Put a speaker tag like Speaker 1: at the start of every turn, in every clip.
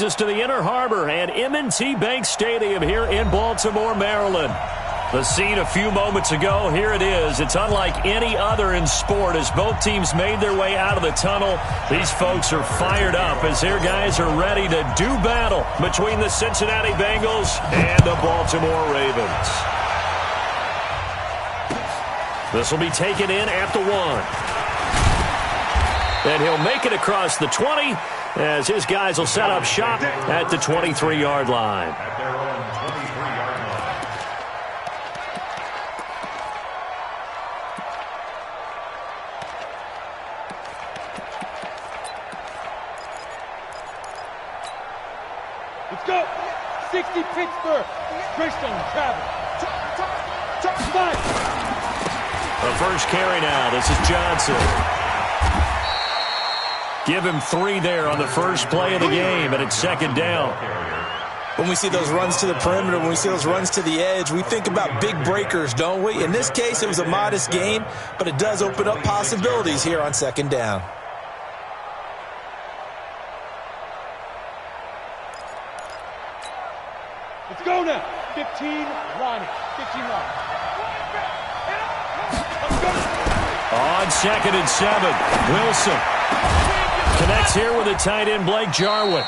Speaker 1: Us to the Inner Harbor and M20 Bank Stadium here in Baltimore, Maryland. The scene a few moments ago, here it is. It's unlike any other in sport as both teams made their way out of the tunnel. These folks are fired up as their guys are ready to do battle between the Cincinnati Bengals and the Baltimore Ravens. This will be taken in at the 1. And he'll make it across the 20 as his guys will set up shop at the 23-yard line.
Speaker 2: At their own 23-yard line.
Speaker 3: Let's go. 60 Pittsburgh. Greystone, travel. Touchdown.
Speaker 1: The first carry now. This is Johnson. Give him 3 there on the first play of the game, and it's second down.
Speaker 4: When we see those runs to the perimeter, when we see those runs to the edge, we think about big breakers, don't we? In this case, it was a modest gain, but it does open up possibilities here on second down.
Speaker 3: Let's go now. 15 line. 15 line.
Speaker 1: On second and 7, Wilson connects here with the tight end, Blake Jarwin.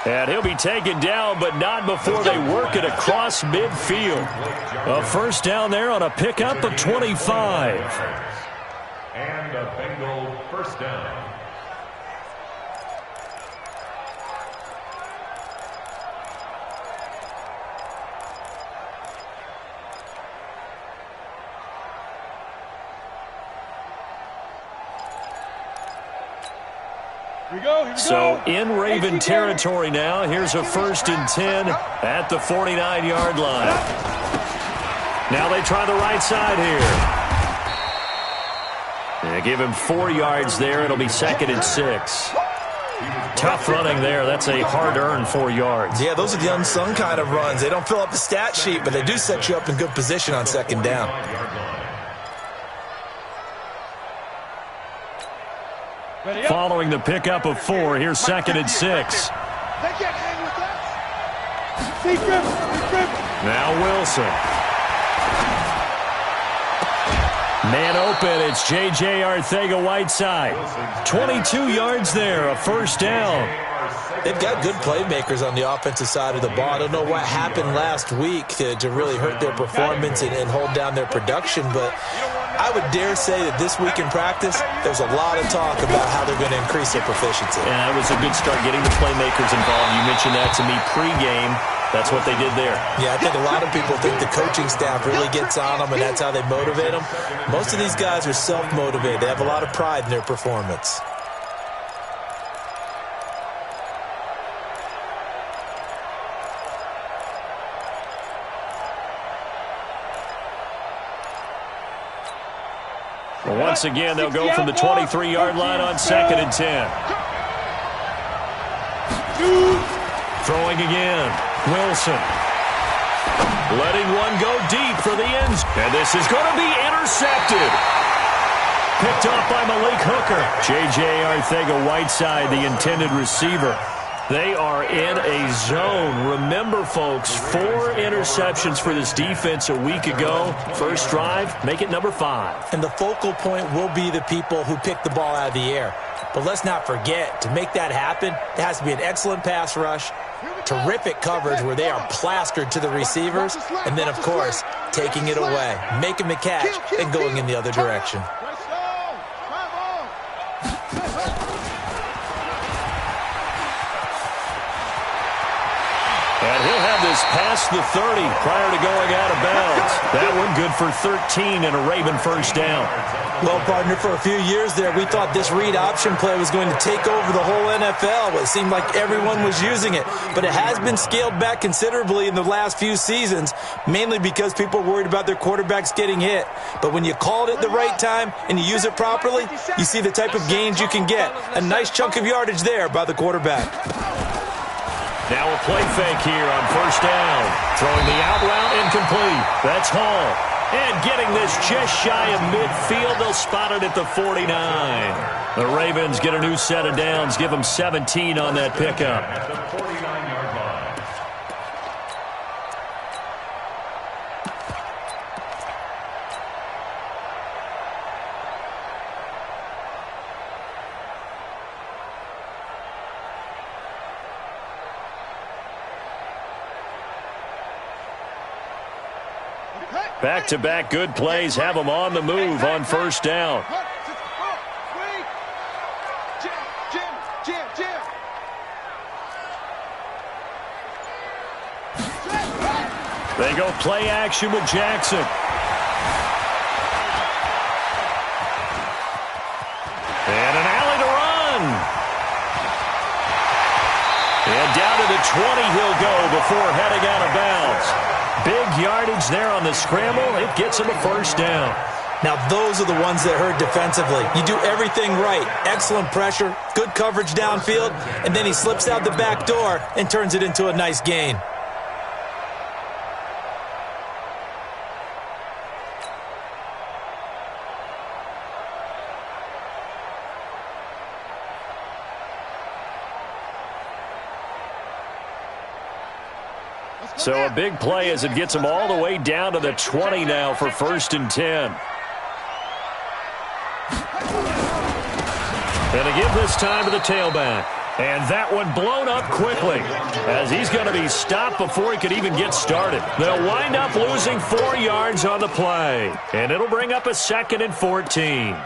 Speaker 1: And he'll be taken down, but not before they work it across midfield. A first down there on a pickup of 25.
Speaker 2: And a Bengal first down.
Speaker 1: So in Raven territory now. Here's a 1st and 10 at the 49-yard line. Now they try the right side here. They give him 4 yards there. It'll be 2nd and 6. Tough running there. That's a hard-earned 4 yards.
Speaker 4: Yeah, those are the unsung kind of runs. They don't fill up the stat sheet, but they do set you up in good position on second down.
Speaker 1: Following the pickup of 4, here's 2nd and 6. Now Wilson. Man open, it's J.J. Arcega-Whiteside. 22 yards there, a first down.
Speaker 4: They've got good playmakers on the offensive side of the ball. I don't know what happened last week to really hurt their performance and hold down their production, but I would dare say that this week in practice, there's a lot of talk about how they're going to increase their proficiency.
Speaker 1: Yeah, it was a good start getting the playmakers involved. You mentioned that to me pregame. That's what they did there.
Speaker 4: Yeah, I think a lot of people think the coaching staff really gets on them, and that's how they motivate them. Most of these guys are self-motivated. They have a lot of pride in their performance.
Speaker 1: Well, once again, they'll go from the 23-yard line on 2nd and 10. Throwing again. Wilson. Letting one go deep for the ends. And this is going to be intercepted. Picked off by Malik Hooker. J.J. Arcega-Whiteside, the intended receiver. They are in a zone. Remember, folks, 4 interceptions for this defense a week ago. First drive, make it number 5.
Speaker 4: And the focal point will be the people who pick the ball out of the air. But let's not forget, to make that happen, there has to be an excellent pass rush, terrific coverage where they are plastered to the receivers, and then, of course, taking it away, making the catch, and going in the other direction.
Speaker 1: And he'll have this past the 30 prior to going out of bounds. That one good for 13 and a Raven first down.
Speaker 4: Well, partner, for a few years there, we thought this read option play was going to take over the whole NFL. It seemed like everyone was using it. But it has been scaled back considerably in the last few seasons, mainly because people are worried about their quarterbacks getting hit. But when you call it at the right time and you use it properly, you see the type of gains you can get. A nice chunk of yardage there by the quarterback.
Speaker 1: Now a play fake here on first down. Throwing the out route incomplete. That's Hall. And getting this just shy of midfield, they'll spot it at the 49. The Ravens get a new set of downs, give them 17 on that pickup.
Speaker 2: At the 49-yard line.
Speaker 1: Back-to-back good plays have them on the move on first down. They go play action with Jackson. And an alley to run. And down to the 20 he'll go before heading out of bounds. Big yardage there on the scramble. It gets him a first down.
Speaker 4: Now, those are the ones that hurt defensively. You do everything right. Excellent pressure, good coverage downfield, and then he slips out the back door and turns it into a nice gain.
Speaker 1: So a big play as it gets him all the way down to the 20 now for 1st and 10. And a give this time to the tailback. And that one blown up quickly as he's going to be stopped before he could even get started. They'll wind up losing 4 yards on the play. And it'll bring up a 2nd and 14.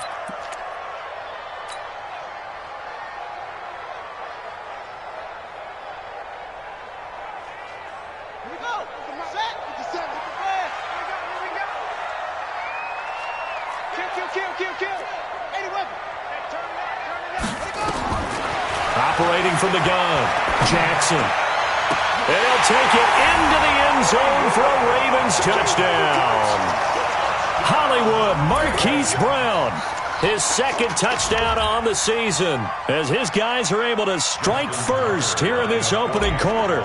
Speaker 1: Operating from the gun, Jackson. And he'll take it into the end zone for a Ravens touchdown. Hollywood Marquise Brown, his 2nd touchdown on the season, as his guys are able to strike first here in this opening quarter.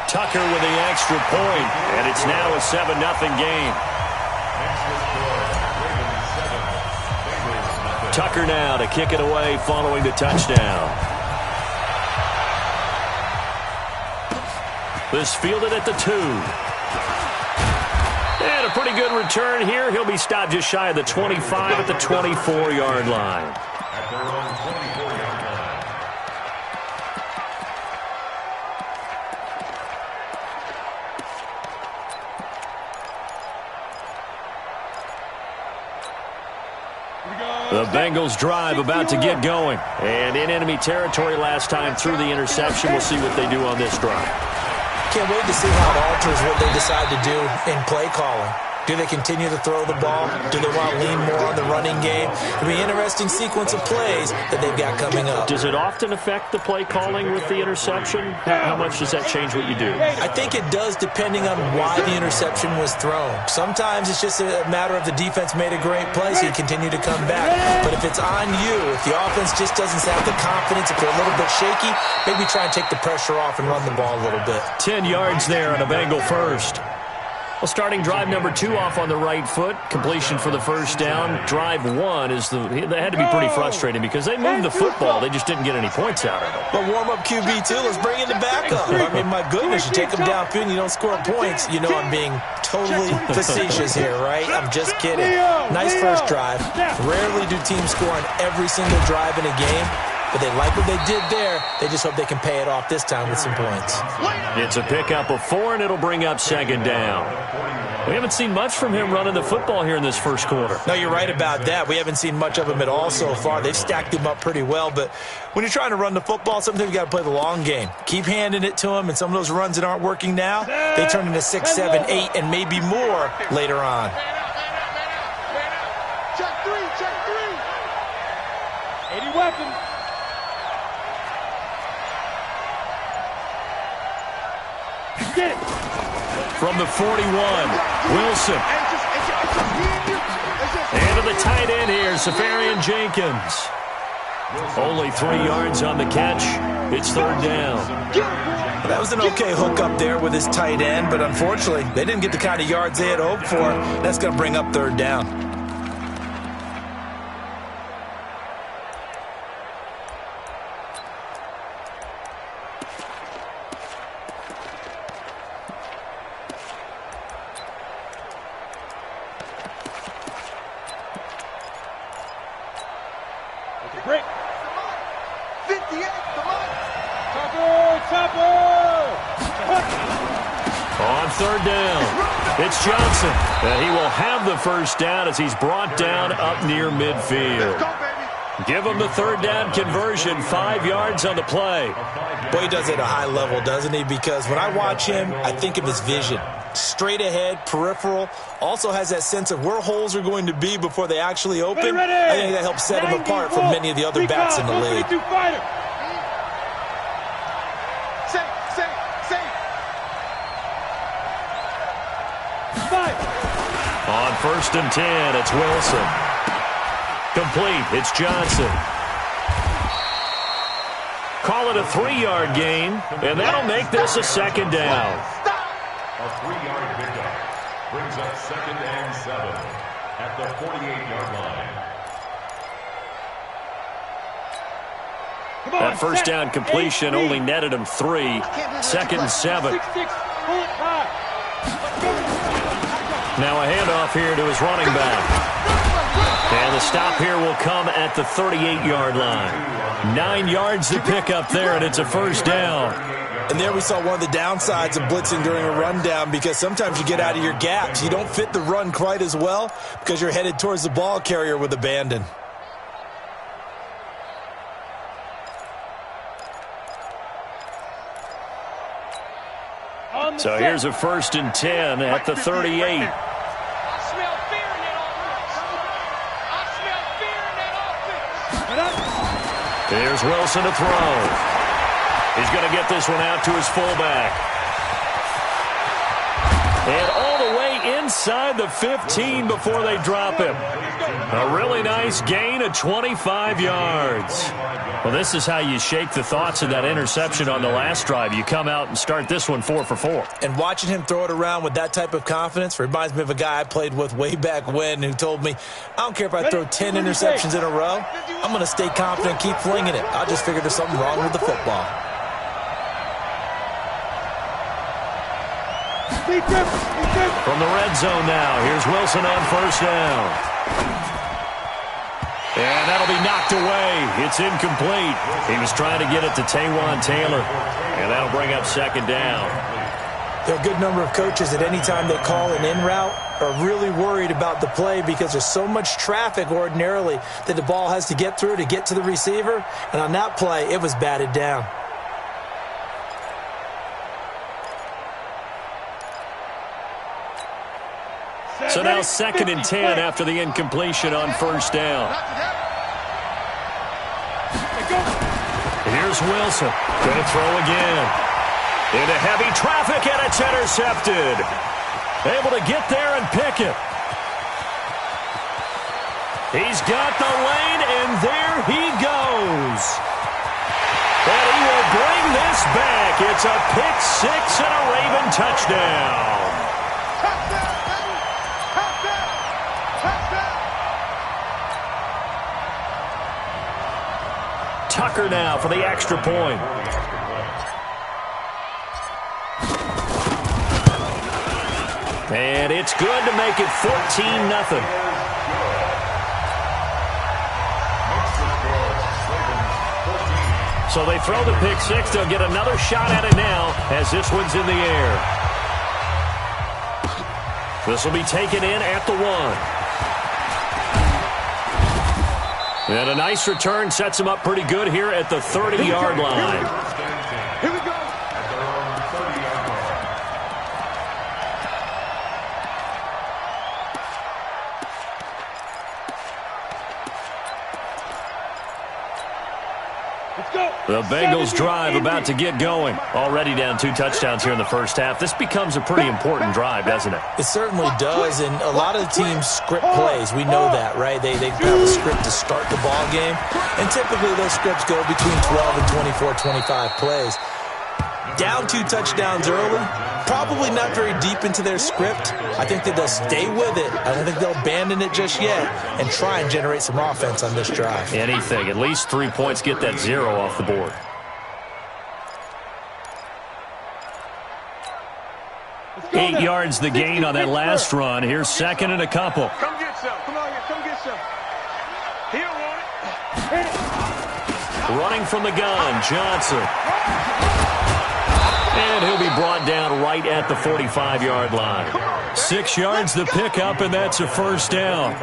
Speaker 1: Tucker with the extra point, and it's now a 7-0 game. Tucker now to kick it away following the touchdown. This fielded at the 2. And a pretty good return here. He'll be stopped just shy of the 25 at the 24-yard line.
Speaker 2: At their own 24-yard line.
Speaker 1: The Bengals drive about to get going. And in enemy territory last time through the interception. We'll see what they do on this drive.
Speaker 4: Can't wait to see how it alters what they decide to do in play calling. Do they continue to throw the ball? Do they want to lean more on the running game? It'll be an interesting sequence of plays that they've got coming up.
Speaker 1: Does it often affect the play calling with the interception? How much does that change what you do?
Speaker 4: I think it does, depending on why the interception was thrown. Sometimes it's just a matter of the defense made a great play, so you continue to come back. But if it's on you, if the offense just doesn't have the confidence, if they're a little bit shaky, maybe try and take the pressure off and run the ball a little bit.
Speaker 1: 10 yards there on a Bengal first. Well, starting drive number 2 off on the right foot. Completion for the first down. Drive 1 is they had to be pretty frustrating because they moved the football. They just didn't get any points out of it.
Speaker 4: But warm-up QB, too. Let's bring in the backup. I mean, my goodness, you take them downfield and you don't score points. You know I'm being totally facetious here, right? I'm just kidding. Nice first drive. Rarely do teams score on every single drive in a game. But they like what they did there. They just hope they can pay it off this time with some points.
Speaker 1: It's a pickup of 4, and it'll bring up 2nd down. We haven't seen much from him running the football here in this first quarter.
Speaker 4: No, you're right about that. We haven't seen much of him at all so far. They've stacked him up pretty well. But when you're trying to run the football, sometimes you got to play the long game. Keep handing it to him, and some of those runs that aren't working now, they turn into 6, 7, 8, and maybe more later on.
Speaker 3: Check 3. 80 weapons. Get it.
Speaker 1: From the 41, Wilson. And to the tight end here, Safarian Jenkins. Only 3 yards on the catch. It's 3rd down.
Speaker 4: That was an okay hook up there with his tight end, but unfortunately, they didn't get the kind of yards they had hoped for. That's going to bring up third down.
Speaker 3: Okay, great.
Speaker 5: 58, come on.
Speaker 3: Topper!
Speaker 1: On third down, it's Johnson. And he will have the first down as he's brought down up near midfield.
Speaker 5: Go, baby.
Speaker 1: Give him the third down conversion, 5 yards on the play.
Speaker 4: Boy, he does it at a high level, doesn't he? Because when I watch him, I think of his vision. Straight ahead, peripheral, also has that sense of where holes are going to be before they actually open.
Speaker 3: Ready.
Speaker 4: I think that helps set him apart from many of the other backs in the league.
Speaker 5: Safe.
Speaker 1: On first and 10, it's Wilson. Complete, it's Johnson. Call it a 3-yard gain, and that'll make this a second down.
Speaker 2: A 3-yard pickup brings up 2nd and 7 at the 48-yard line.
Speaker 1: That first down completion only netted him 3. 2nd and 7. Now a handoff here to his running back. And the stop here will come at the 38-yard line. 9 yards to pick up there, and it's a first down.
Speaker 4: And there we saw one of the downsides of blitzing during a rundown, because sometimes you get out of your gaps. You don't fit the run quite as well because you're headed towards the ball carrier with abandon.
Speaker 1: So here's a 1st and 10 at the 38. Here's Wilson to throw. He's going to get this one out to his fullback. And all the way inside the 15 before they drop him. A really nice gain of 25 yards. Well, this is how you shake the thoughts of that interception on the last drive. You come out and start this one 4 for 4.
Speaker 4: And watching him throw it around with that type of confidence reminds me of a guy I played with way back when who told me, I don't care if I throw 10 interceptions in a row. I'm going to stay confident, keep flinging it. I just figured there's something wrong with the football.
Speaker 1: From the red zone now, here's Wilson on first down. And that'll be knocked away. It's incomplete. He was trying to get it to Taywan Taylor. And that'll bring up second down.
Speaker 4: There are a good number of coaches at any time they call an in route are really worried about the play because there's so much traffic ordinarily that the ball has to get through to get to the receiver. And on that play, it was batted down.
Speaker 1: So now 2nd and 10 after the incompletion on first down. Here's Wilson. Going to throw again. Into heavy traffic, and it's intercepted. Able to get there and pick it. He's got the lane, and there he goes. And he will bring this back. It's a pick six and a Raven touchdown. Tucker now for the extra point. And it's good to make it 14-0. So they throw the pick six. They'll get another shot at it now as this one's in the air. This will be taken in at the 1. And a nice return sets him up pretty good here at the 30-yard line.
Speaker 5: Here we go.
Speaker 2: At their own 30-yard line.
Speaker 3: Let's go.
Speaker 1: The Bengals drive about to get going. Already down 2 touchdowns here in the first half. This becomes a pretty important drive, doesn't it?
Speaker 4: It certainly does, and a lot of the teams script plays. We know that, right? They have a script to start the ball game, and typically those scripts go between 12 and 24, 25 plays. down 2 touchdowns early, probably not very deep into their script. I think that they'll stay with it. I don't think they'll abandon it just yet and try and generate some offense on this drive.
Speaker 1: Anything. At least 3 points, get that 0 off the board. Eight yards the gain on that last run. Here's second and a couple.
Speaker 5: Come get some. Come on here. Come get some. He don't want it.
Speaker 1: Running from the gun, Johnson. And he'll be brought down right at the 45-yard line. 6 yards the pickup, and that's a first down.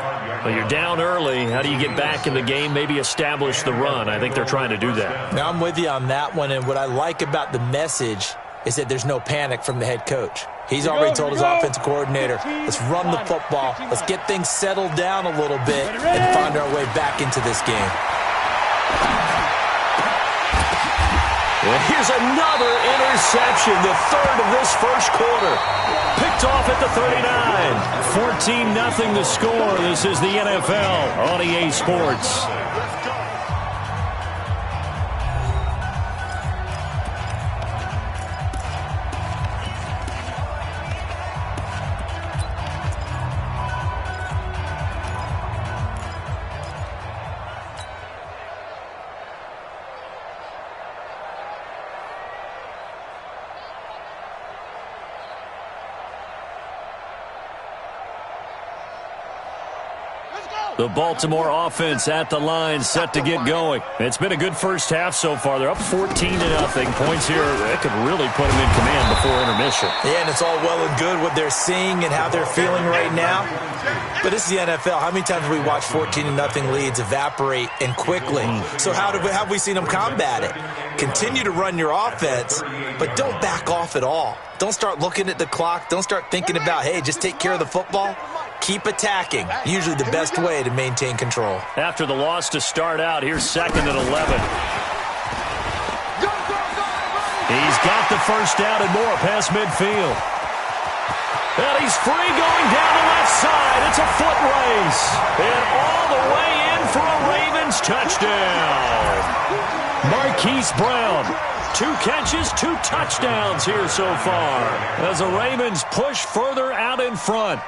Speaker 1: Well, you're down early. How do you get back in the game? Maybe establish the run. I think they're trying to do that.
Speaker 4: Now, I'm with you on that one, and what I like about the message is that there's no panic from the head coach. He's already told his offensive coordinator, let's run the football, let's get things settled down a little bit and find our way back into this game.
Speaker 1: And here's another interception, the third of this first quarter. Picked off at the 39. 14-0 the score. This is the NFL on EA Sports. The Baltimore offense at the line, set to get going. It's been a good first half so far. They're up 14-0. Points here that could really put them in command before intermission.
Speaker 4: Yeah, and it's all well and good what they're seeing and how they're feeling right now. But this is the NFL. How many times have we watched 14-0 leads evaporate and quickly? So how have we seen them combat it? Continue to run your offense, but don't back off at all. Don't start looking at the clock. Don't start thinking about, hey, just take care of the football. Keep attacking. Usually the best way to maintain control.
Speaker 1: After the loss to start out, here's second and 11. He's got the first down and more past midfield. And he's free going down the left side. It's a foot race. And all the way in for a Ravens touchdown. Marquise Brown. 2 catches, 2 touchdowns here so far as the Ravens push further out in front.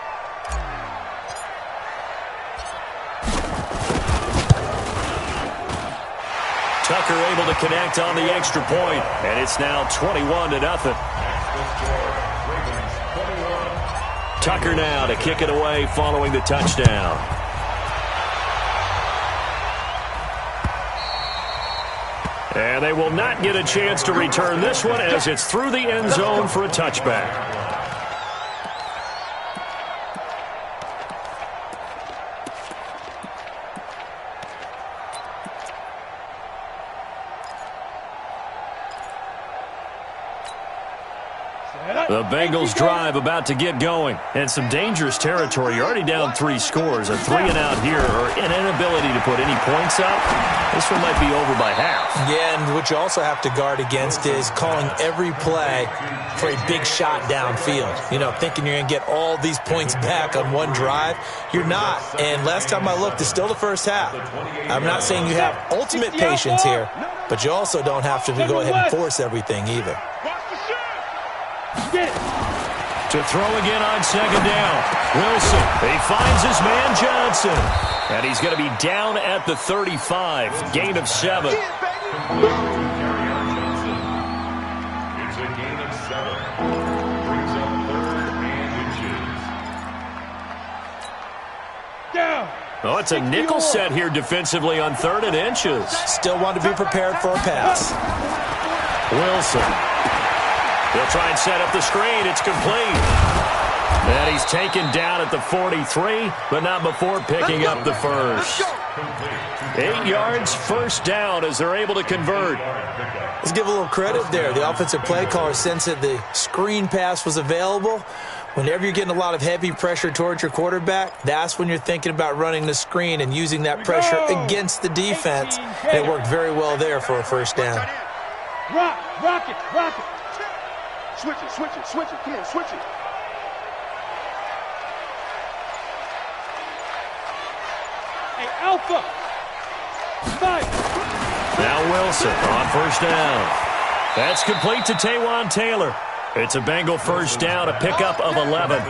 Speaker 1: Tucker able to connect on the extra point, and it's now 21-0. Tucker now to kick it away following the touchdown. And they will not get a chance to return this one as it's through the end zone for a touchback. The Bengals drive about to get going. And some dangerous territory. You're already down 3 scores. A 3-and-out here or an inability to put any points up. This one might be over by half.
Speaker 4: Yeah, and what you also have to guard against is calling every play for a big shot downfield. You know, thinking you're going to get all these points back on one drive. You're not. And last time I looked, it's still the first half. I'm not saying you have ultimate patience here, but you also don't have to go ahead and force everything either.
Speaker 1: To throw again on second down. Wilson, he finds his man Johnson. And he's going to be down at the 35. Gain of 7.
Speaker 2: It's a gain of 7. Brings up 3rd and inches.
Speaker 3: Down.
Speaker 1: Oh, it's a nickel set here defensively on 3rd and inches.
Speaker 4: Still want to be prepared for a pass.
Speaker 1: Wilson. They'll try and set up the screen. It's complete. And he's taken down at the 43, but not before picking up the first. 8 yards, first down as they're able to convert.
Speaker 4: Let's give a little credit there. The offensive play caller sensed that the screen pass was available. Whenever you're getting a lot of heavy pressure towards your quarterback, that's when you're thinking about running the screen and using that pressure against the defense. And it worked very well there for a first down.
Speaker 3: Rock it.
Speaker 5: Switch it. Come on, switch it.
Speaker 3: Hey, Alpha. Fight.
Speaker 1: Now Wilson on first down. That's complete to Taywan Taylor. It's a Bengal first down, a pickup of 11.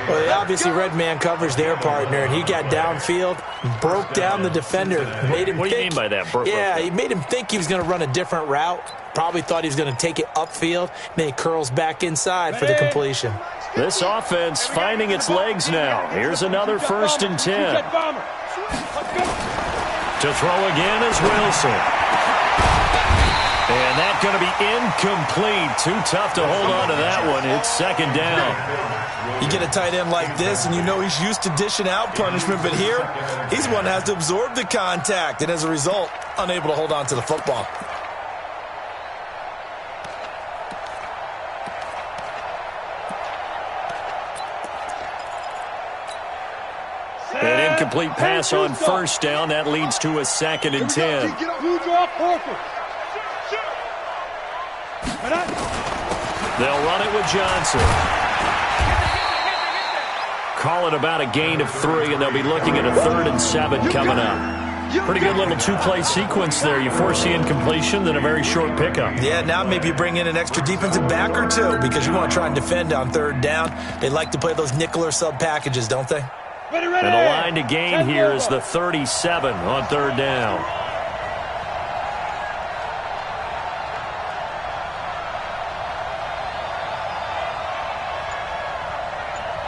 Speaker 4: Well, they obviously red man coverage their partner, and he got downfield, broke down the defender, made him
Speaker 1: What do you mean by that?
Speaker 4: Yeah, he made him think he was going to run a different route. Probably thought he was going to take it upfield. Then he curls back inside for the completion.
Speaker 1: This offense finding its legs now. Here's another 1st and 10. To throw again is Wilson. And that's going to be incomplete. Too tough to hold on to that one. It's 2nd down.
Speaker 4: You get a tight end like this, and you know he's used to dishing out punishment, but here, he's one that has to absorb the contact, and as a result, unable to hold on to the football.
Speaker 1: An incomplete pass on 1st down. That leads to a 2nd and 10. They'll run it with Johnson. Call it about a gain of 3, and they'll be looking at a 3rd and 7 coming up. Pretty good little 2-play sequence there. You force the incompletion, then a very short pickup.
Speaker 4: Yeah, now maybe you bring in an extra defensive back or two because you want to try and defend on 3rd down. They like to play those nickel or sub packages, don't they?
Speaker 1: And the line to gain here is the 37 on 3rd down.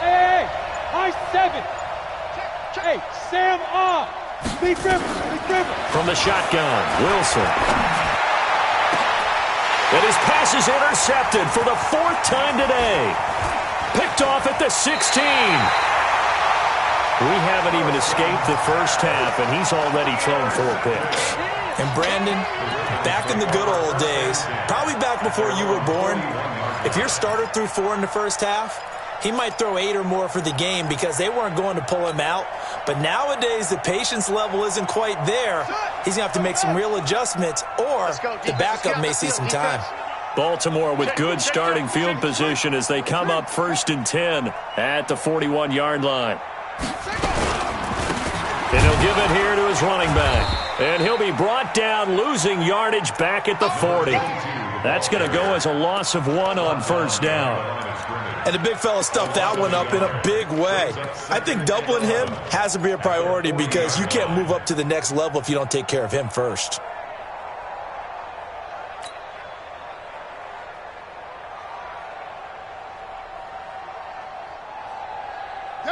Speaker 3: Hey, high 7. Hey, Sam off. Big river.
Speaker 1: From the shotgun, Wilson. And his pass is intercepted for the 4th time today. Picked off at the 16. We haven't even escaped the first half, and he's already thrown 4 picks.
Speaker 4: And Brandon, back in the good old days, probably back before you were born, if your starter threw 4 in the first half, he might throw 8 or more for the game because they weren't going to pull him out. But nowadays, the patience level isn't quite there. He's going to have to make some real adjustments, or the backup may see some time.
Speaker 1: Baltimore with good starting field position as they come up 1st and 10 at the 41-yard line. And he'll give it here to his running back. And he'll be brought down, losing yardage back at the 40. That's going to go as a loss of 1 on 1st down.
Speaker 4: And the big fella stuffed that one up in a big way. I think doubling him has to be a priority because you can't move up to the next level if you don't take care of him first.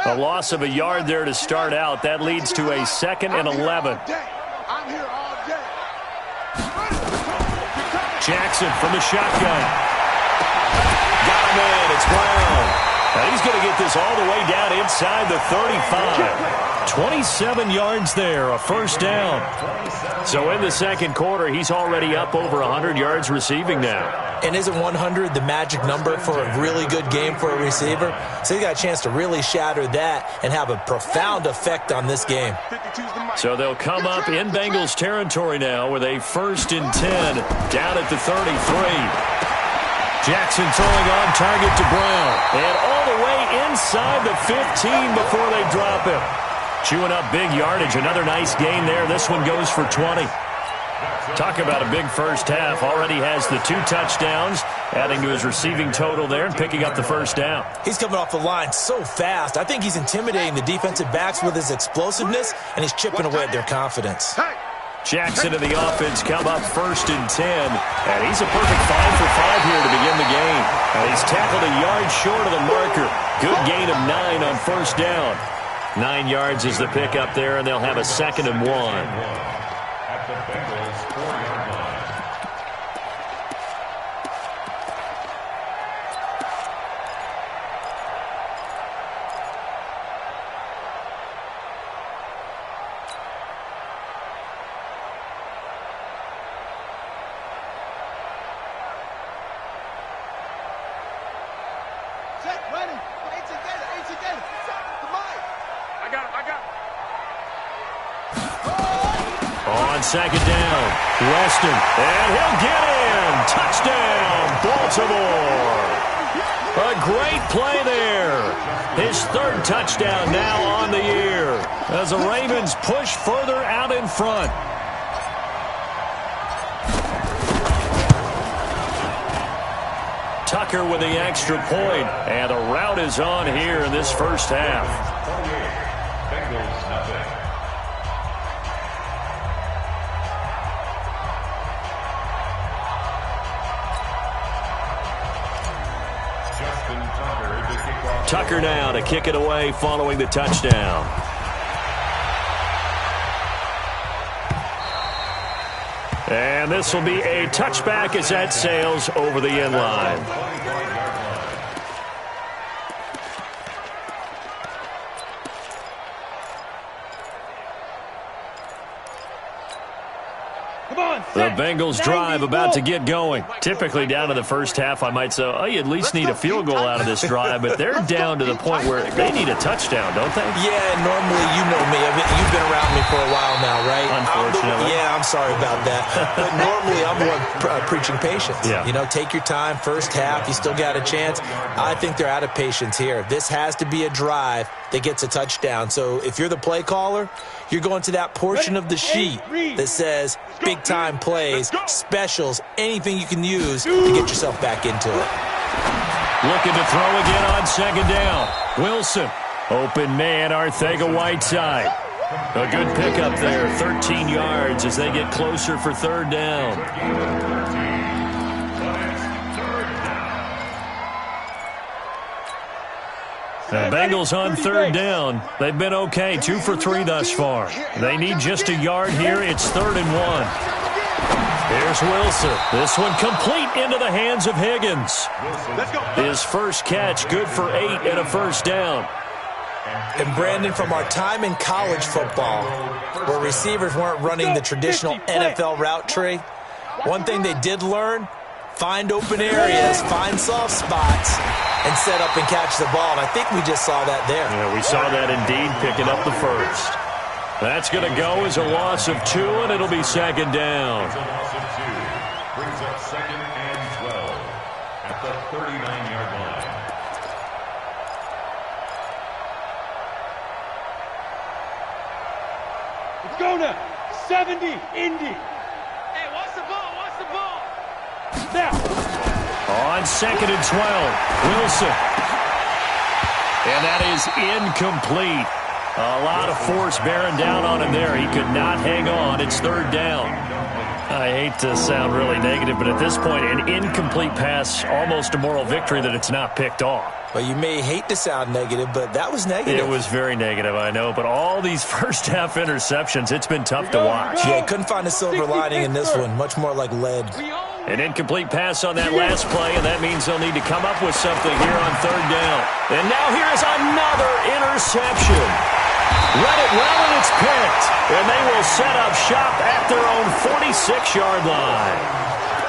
Speaker 1: A loss of a yard there to start out. That leads to a 2nd and 11. Jackson from the shotgun. Got him in. It's Brown. And he's going to get this all the way down inside the 35. 27 yards there, a 1st down. So in the 2nd quarter, he's already up over 100 yards receiving now.
Speaker 4: And isn't 100 the magic number for a really good game for a receiver? So he's got a chance to really shatter that and have a profound effect on this game.
Speaker 1: So they'll come up in Bengals territory now with a 1st and 10 down at the 33. Jackson throwing on target to Brown. And all the way inside the 15 before they drop him. Chewing up big yardage. Another nice gain there. This one goes for 20. Talk about a big first half. Already has the 2 touchdowns, adding to his receiving total there and picking up the 1st down.
Speaker 4: He's coming off the line so fast. I think he's intimidating the defensive backs with his explosiveness, and he's chipping away at their confidence.
Speaker 1: Jackson and the offense come up 1st and 10, and he's a perfect 5 for 5 here to begin the game. And he's tackled a yard short of the marker. Good gain of 9 on 1st down. 9 yards is the pickup there, and they'll have a 2nd and 1.
Speaker 2: At the Bengals 4-yard line.
Speaker 5: Set, ready. 8 together. Come on. I got it.
Speaker 1: On 2nd down, Weston, and he'll get in. Touchdown, Baltimore. A great play there. His 3rd touchdown now on the year as the Ravens push further out in front. Tucker with the extra point. And the rout is on here in this first half.
Speaker 2: Bengals nothing.
Speaker 1: Tucker now to kick it away following the touchdown. And this will be a touchback as that sails over the end line. The Bengals drive about to get going. Typically down to the first half, I might say, oh, you at least need a field goal out of this drive, but they're down to the point where they need a touchdown, don't they?
Speaker 4: Yeah, normally, you know me. You've been around me for a while now, right?
Speaker 1: Unfortunately.
Speaker 4: I'm sorry about that. But normally, I'm the one preaching patience.
Speaker 1: Yeah.
Speaker 4: You know, take your time. First half, you still got a chance. I think they're out of patience here. This has to be a drive that gets a touchdown. So if you're the play caller, you're going to that portion of the sheet that says big-time plays, specials, anything you can use to get yourself back into it.
Speaker 1: Looking to throw again on second down. Wilson. Open man, Arcega-Whiteside. A good pickup there, 13 yards as they get closer for third down. The Bengals on third down. They've been okay, 2 for 3 thus far. They need just a yard here. It's 3rd and 1. Here's Wilson. This one complete into the hands of Higgins. His first catch, good for 8 and a first down.
Speaker 4: And Brandon, from our time in college football, where receivers weren't running the traditional NFL route tree, one thing they did learn, find open areas, find soft spots, and set up and catch the ball. And I think we just saw that there.
Speaker 1: Yeah, we saw that indeed, picking up the first. That's going to go as a loss of 2, and it'll be second down.
Speaker 2: It's a loss of 2. Brings up 2nd and 12 at the 39-yard line.
Speaker 3: Let's go now. 70, Indy.
Speaker 5: Hey, watch the ball, watch the ball.
Speaker 3: Now.
Speaker 1: On 2nd and 12, Wilson. And that is incomplete. A lot of force bearing down on him there. He could not hang on. It's 3rd down. I hate to sound really negative, but at this point, an incomplete pass, almost a moral victory that it's not picked off.
Speaker 4: Well, you may hate to sound negative, but that was negative.
Speaker 1: It was very negative, I know. But all these first-half interceptions, it's been tough to watch.
Speaker 4: Yeah, couldn't find a silver lining in this one. Much more like lead.
Speaker 1: An incomplete pass on that last play, and that means they'll need to come up with something here on 3rd down. And now here's another interception. Read it well, and it's picked. And they will set up shop at their own 46-yard line.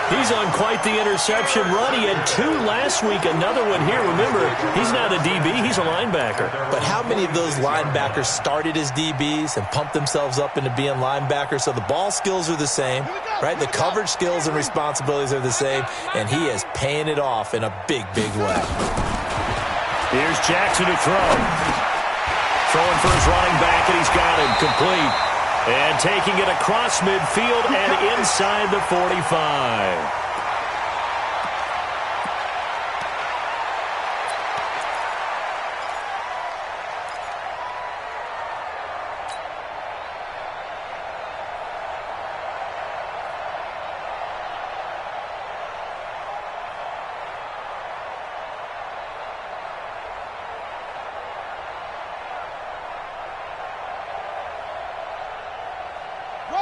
Speaker 1: He's on quite the interception run. He had 2 last week, another one here. Remember, he's not a DB, he's a linebacker.
Speaker 4: But how many of those linebackers started as DBs and pumped themselves up into being linebackers? So the ball skills are the same, right? The coverage skills and responsibilities are the same, and he is paying it off in a big, big way.
Speaker 1: Here's Jackson to throw. Throwing for his running back, and he's got him complete. And taking it across midfield and inside the 45.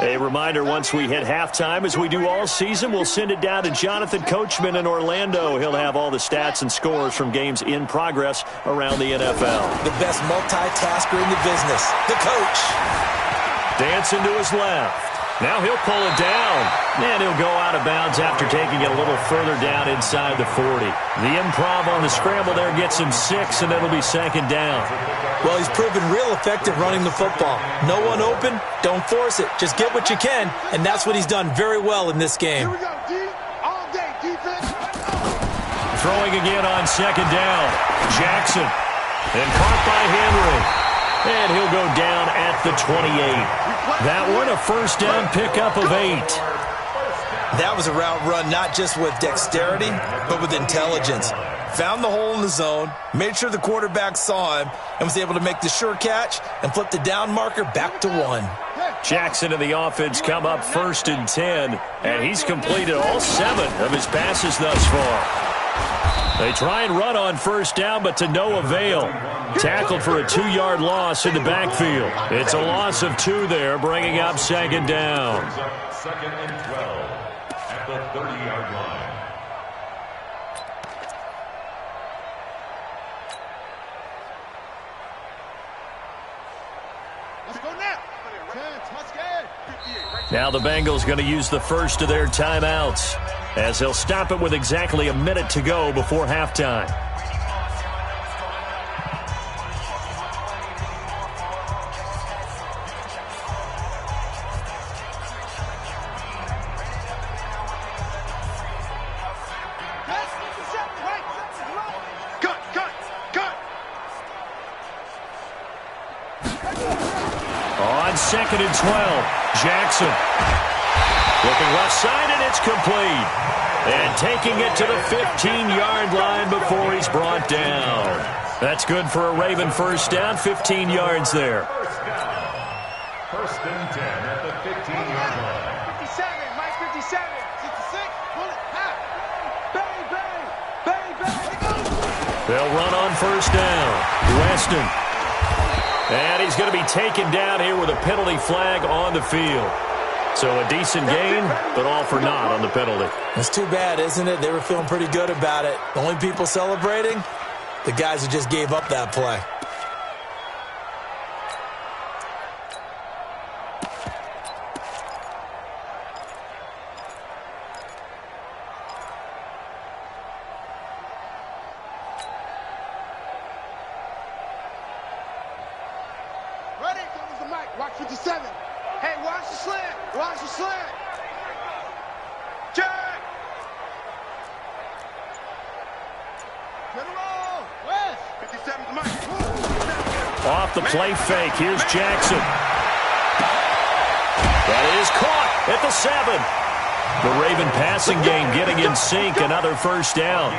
Speaker 1: A reminder, once we hit halftime, as we do all season, we'll send it down to Jonathan Coachman in Orlando. He'll have all the stats and scores from games in progress around the NFL.
Speaker 4: The best multitasker in the business, the coach.
Speaker 1: Dancing to his left. Now he'll pull it down, and he'll go out of bounds after taking it a little further down inside the 40. The improv on the scramble there gets him 6, and it'll be second down.
Speaker 4: Well, he's proven real effective running the football. No one open, don't force it. Just get what you can, and that's what he's done very well in this game.
Speaker 5: Here we go, D. All day, defense.
Speaker 1: Throwing again on second down. Jackson. And caught by Henry. And he'll go down at the 28. That one a first down pickup of 8.
Speaker 4: That was a route run not just with dexterity, but with intelligence. Found the hole in the zone, made sure the quarterback saw him, and was able to make the sure catch and flip the down marker back to 1.
Speaker 1: Jackson and the offense come up 1st and 10, and he's completed all 7 of his passes thus far. They try and run on 1st down, but to no avail. Tackled for a 2-yard loss in the backfield. It's a loss of 2 there, bringing up 2nd down.
Speaker 2: 2nd and 12 at the 30-yard line.
Speaker 5: Let's go now. 10, touchdown.
Speaker 1: Now the Bengals going to use the first of their timeouts, as they'll stop it with exactly a minute to go before halftime. On 2nd and 12, Jackson. Looking left side, and it's complete. And taking it to the 15-yard line before he's brought down. That's good for a Raven first down, 15 yards there.
Speaker 2: First and 10 at the 15-yard line.
Speaker 5: 57, Mike 57. 66, pull it, half. Bang, bang, bang, bang.
Speaker 1: They'll run on 1st down. Weston. And he's going to be taken down here with a penalty flag on the field. So a decent gain, but all for naught on the penalty.
Speaker 4: It's too bad, isn't it? They were feeling pretty good about it. The only people celebrating, the guys who just gave up that play.
Speaker 5: Ready? Comes the mic. Watch 57. Hey, watch the slant. Watch the slant. Jack. Get it roll. West. 57 the mic.
Speaker 1: Off the play fake. Here's Jackson. That is caught at the 7. The Raven passing game getting in sync. Another first down.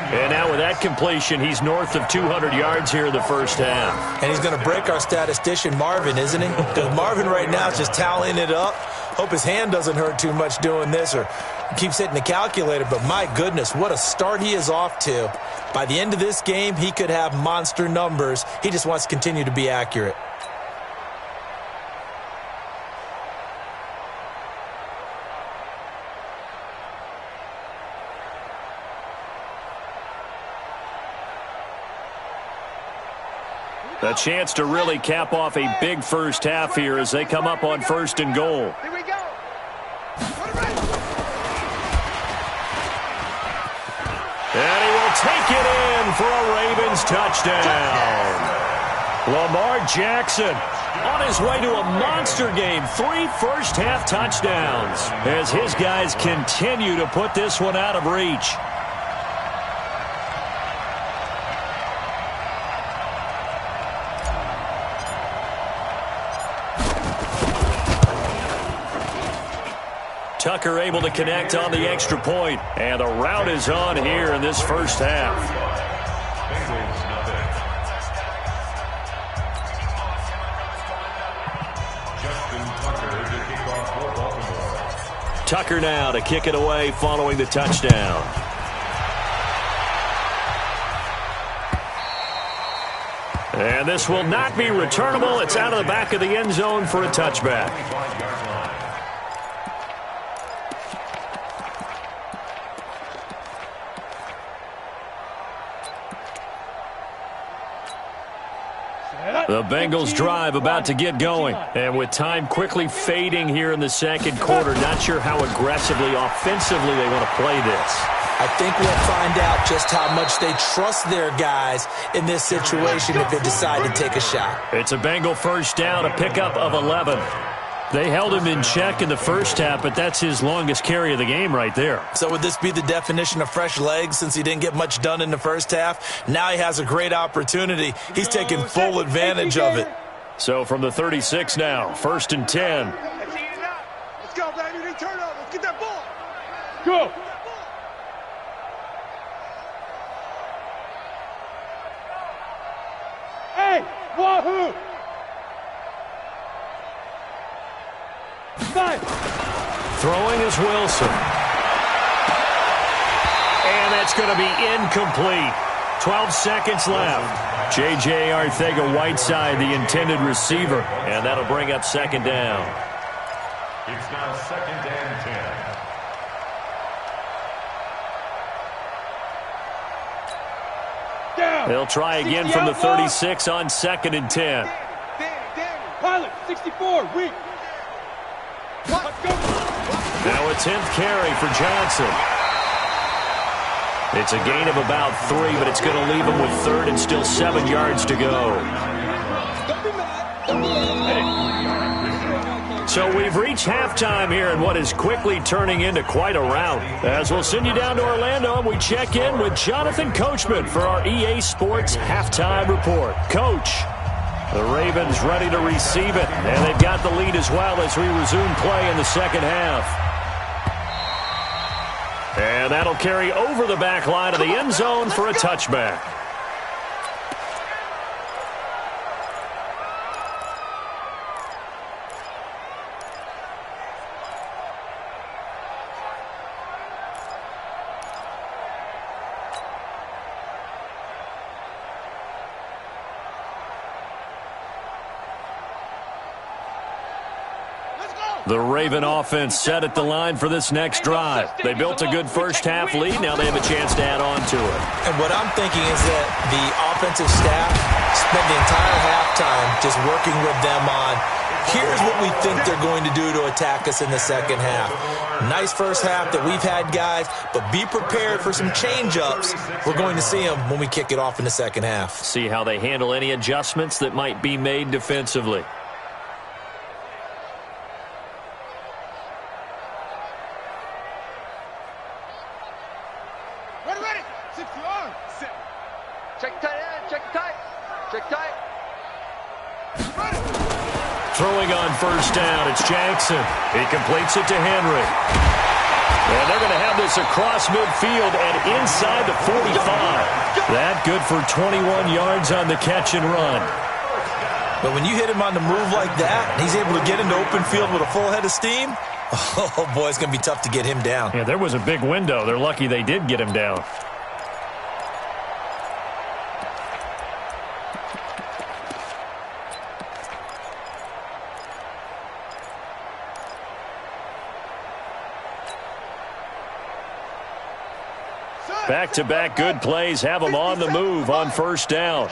Speaker 1: And now with that completion, he's north of 200 yards here in the first half.
Speaker 4: And he's going to break our statistician, Marvin, isn't he? Because Marvin right now is just tallying it up. Hope his hand doesn't hurt too much doing this or keeps hitting the calculator. But my goodness, what a start he is off to. By the end of this game, he could have monster numbers. He just wants to continue to be accurate.
Speaker 1: A chance to really cap off a big first half here as they come up on 1st and goal.
Speaker 5: Here we go.
Speaker 1: And he will take it in for a Ravens touchdown. Lamar Jackson on his way to a monster game. 3 first-half touchdowns as his guys continue to put this one out of reach. Tucker able to connect on the extra point, and the route is on here in this first half. Tucker now to kick it away following the touchdown. And this will not be returnable. It's out of the back of the end zone for a touchback. The Bengals drive about to get going. And with time quickly fading here in the second quarter, not sure how aggressively, offensively they want to play this.
Speaker 4: I think we'll find out just how much they trust their guys in this situation if they decide to take a shot.
Speaker 1: It's a Bengal first down, a pickup of 11. They held him in check in the first half, but that's his longest carry of the game right there.
Speaker 4: So would this be the definition of fresh legs since he didn't get much done in the first half? Now he has a great opportunity. He's taking full advantage of it.
Speaker 1: So from the 36 now, 1st and 10.
Speaker 5: Let's go, baby. turnovers. Get that ball.
Speaker 3: Go. Hey, wahoo! 5.
Speaker 1: Throwing is Wilson. And that's going to be incomplete. 12 seconds left. J.J. Arcega-Whiteside, the intended receiver. And that'll bring up second down.
Speaker 2: It's now second and 10.
Speaker 3: Down.
Speaker 1: They'll try again
Speaker 3: 60
Speaker 1: from the
Speaker 3: outlaw.
Speaker 1: 36 on second and 10.
Speaker 3: Pilot, 64, weak. Let's go.
Speaker 1: Now a 10th carry for Johnson. It's a gain of about 3, but it's going to leave him with third and still 7 yards to go. So we've reached halftime here in what is quickly turning into quite a rout. As we'll send you down to Orlando, and we check in with Jonathan Coachman for our EA Sports Halftime Report. Coach, the Ravens ready to receive it, and they've got the lead as well as we resume play in the second half. And that'll carry over the back line of the end zone for a touchback. The Raven offense set at the line for this next drive. They built a good first-half lead. Now they have a chance to add on to it.
Speaker 4: And what I'm thinking is that the offensive staff spent the entire halftime just working with them on, here's what we think they're going to do to attack us in the second half. Nice first half that we've had, guys, but be prepared for some change-ups. We're going to see them when we kick it off in the second half.
Speaker 1: See how they handle any adjustments that might be made defensively. Throwing on first down, it's Jackson. He completes it to Henry. And they're going to have this across midfield and inside the 45. That good for 21 yards on the catch and run.
Speaker 4: But when you hit him on the move like that, and he's able to get into open field with a full head of steam, oh boy, it's going to be tough to get him down.
Speaker 1: Yeah, there was a big window. They're lucky they did get him down. Back-to-back good plays have them on the move on first down.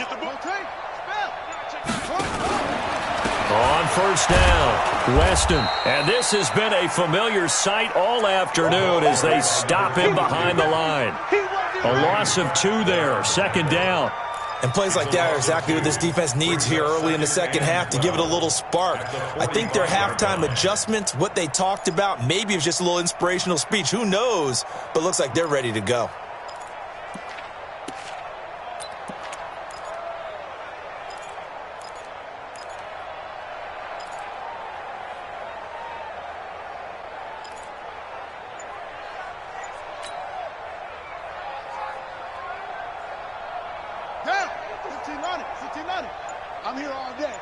Speaker 1: On first down, Weston. And this has been a familiar sight all afternoon as they stop him behind the line. A loss of 2 there, second down.
Speaker 4: And plays like that are exactly what this defense needs here early in the second half to give it a little spark. I think their halftime adjustment, what they talked about, maybe it was just a little inspirational speech. Who knows? But looks like they're ready to go.
Speaker 5: I'm here all day.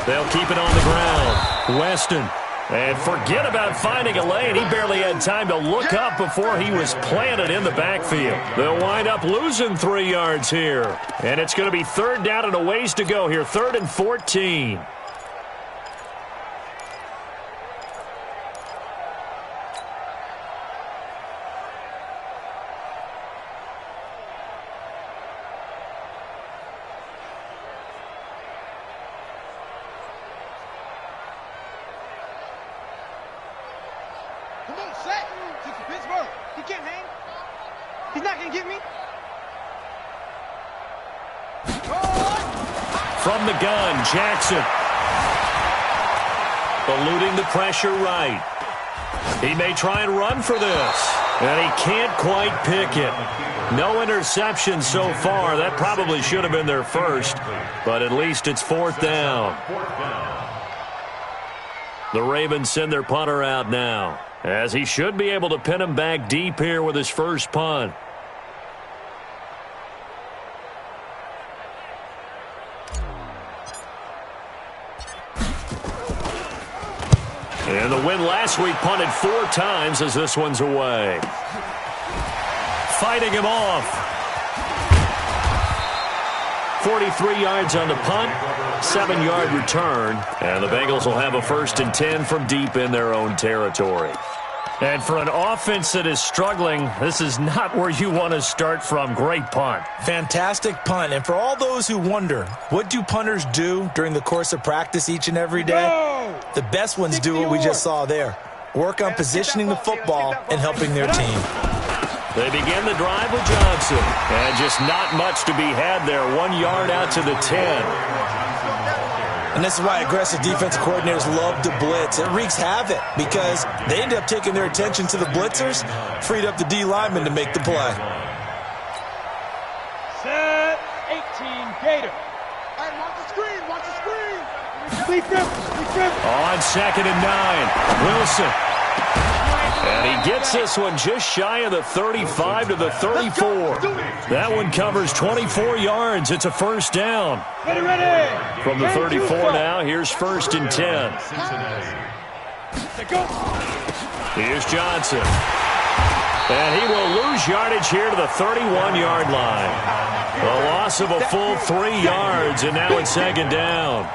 Speaker 1: They'll keep it on the ground. Weston. And forget about finding a lane. He barely had time to look up before he was planted in the backfield. They'll wind up losing 3 yards here. And it's going to be third down and a ways to go here. 3rd and 14. From the gun, Jackson. Eluding the pressure right. He may try and run for this. And he can't quite pick it. No interception so far. That probably should have been their first. But at least it's 4th down. The Ravens send their punter out now, as he should be able to pin him back deep here with his first punt. And the win last week punted 4 times as this one's away. Fighting him off. 43 yards on the punt, 7-yard return, and the Bengals will have a 1st and 10 from deep in their own territory. And for an offense that is struggling, this is not where you want to start from. Great punt.
Speaker 4: Fantastic punt. And for all those who wonder, what do punters do during the course of practice each and every day? The best ones do what we just saw there. Work on positioning the football and helping their team.
Speaker 1: They begin the drive with Johnson. And just not much to be had there. 1 yard out to the 10.
Speaker 4: And this is why aggressive defensive coordinators love to blitz. It wreaks havoc because they end up taking their attention to the blitzers, freed up the D lineman to make the play.
Speaker 3: Set 18 Gator.
Speaker 5: Hey, watch the screen, watch the screen.
Speaker 3: Lead grip, lead grip.
Speaker 1: On 2nd and 9, Wilson. And he gets this one just shy of the 35 to the 34. That one covers 24 yards. It's a 1st down.
Speaker 3: Ready.
Speaker 1: From the 34 now, here's 1st and 10. Here's Johnson. And he will lose yardage here to the 31-yard line. A loss of a full 3 yards, and now it's 2nd down.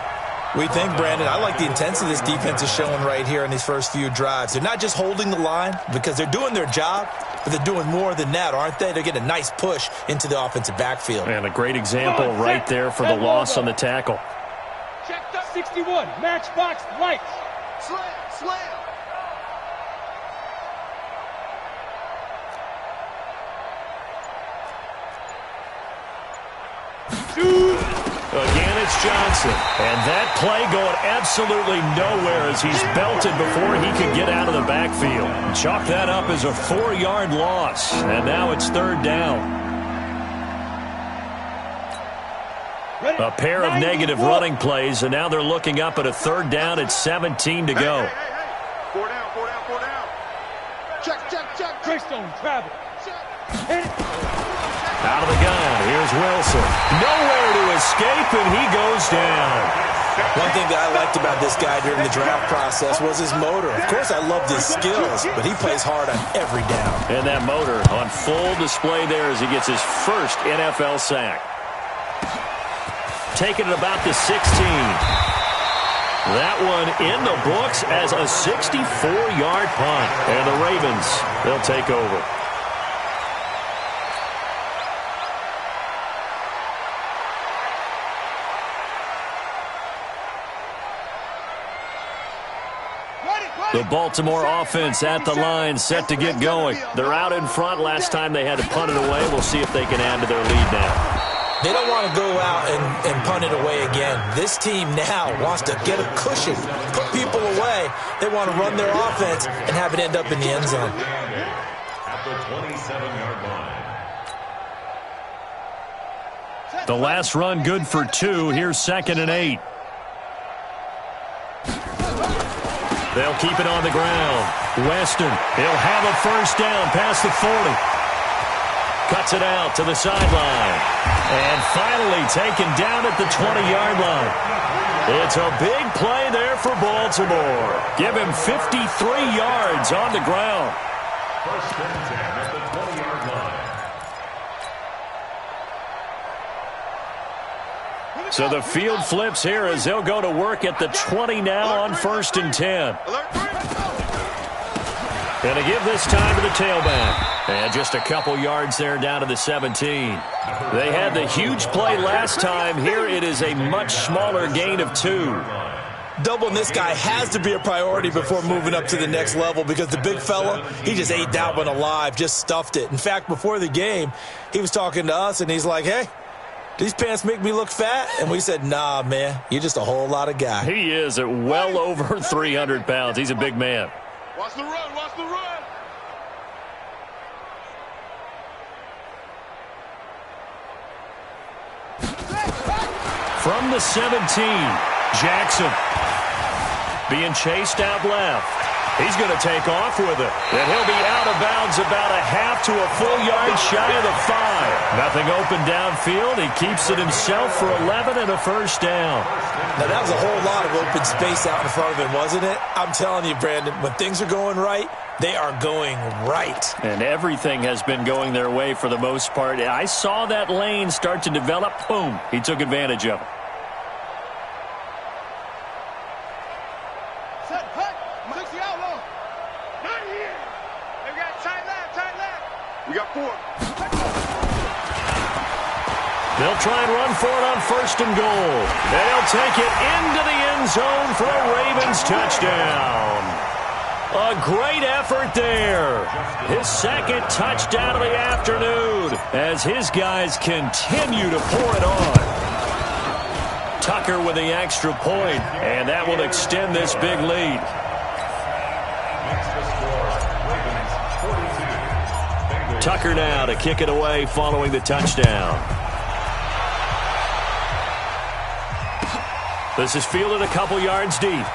Speaker 4: We think, Brandon, I like the intensity this defense is showing right here in these first few drives. They're not just holding the line because they're doing their job, but they're doing more than that, aren't they? They're getting a nice push into the offensive backfield.
Speaker 1: And a great example right there for the loss on the tackle.
Speaker 3: Check 61, matchbox lights.
Speaker 5: Slam, slam.
Speaker 1: Again, it's Johnson. And that play going absolutely nowhere as he's belted before he could get out of the backfield. Chalk that up as a 4-yard loss. And now it's 3rd down. A pair of negative running plays, and now they're looking up at a 3rd down at 17 to go.
Speaker 5: Hey. 4 down, 4 down, 4 down. Check.
Speaker 3: Greystone travel. Hit it.
Speaker 1: Out of the gun, here's Wilson. Nowhere to escape, and he goes down.
Speaker 4: One thing that I liked about this guy during the draft process was his motor. Of course, I loved his skills, but he plays hard on every down.
Speaker 1: And that motor on full display there as he gets his first NFL sack. Taking it about the 16. That one in the books as a 64-yard punt. And the Ravens, they'll take over. The Baltimore offense at the line, set to get going. They're out in front. Last time they had to punt it away. We'll see if they can add to their lead now.
Speaker 4: They don't want to go out and punt it away again. This team now wants to get a cushion, put people away. They want to run their offense and have it end up in the end zone.
Speaker 2: At the 27-yard line.
Speaker 1: The last run good for 2. Here's 2nd and 8. They'll keep it on the ground. Western, he'll have a 1st down past the 40. Cuts it out to the sideline. And finally taken down at the 20-yard line. It's a big play there for Baltimore. Give him 53 yards on the ground.
Speaker 2: 1st and 10 at the 20-yard line.
Speaker 1: So the field flips here as they'll go to work at the 20 now on 1st and 10. Going to give this time to the tailback. And just a couple yards there down to the 17. They had the huge play last time. Here it is a much smaller gain of 2.
Speaker 4: Doubling this guy has to be a priority before moving up to the next level because the big fella, he just ate that one alive, just stuffed it. In fact, before the game, he was talking to us, and he's like, hey, these pants make me look fat? And we said, nah, man, you're just a whole lot of guy.
Speaker 1: He is at well over 300 pounds. He's a big man.
Speaker 5: Watch the run, watch the run.
Speaker 1: From the 17, Jackson. being chased out left. He's going to take off with it. And he'll be out of bounds about a half to a full yard shy of the 5. Nothing open downfield. He keeps it himself for 11 and a first down.
Speaker 4: Now, that was a whole lot of open space out in front of him, wasn't it? I'm telling you, Brandon, when things are going right, they are going right.
Speaker 1: And everything has been going their way for the most part. I saw that lane start to develop. Boom. He took advantage of it.
Speaker 5: We got 4.
Speaker 1: They'll try and run for it on 1st and goal. They'll take it into the end zone for a Ravens touchdown. A great effort there. His 2nd touchdown of the afternoon as his guys continue to pour it on. Tucker with the extra point, and that will extend this big lead. Tucker now to kick it away following the touchdown. This is fielded a couple yards deep.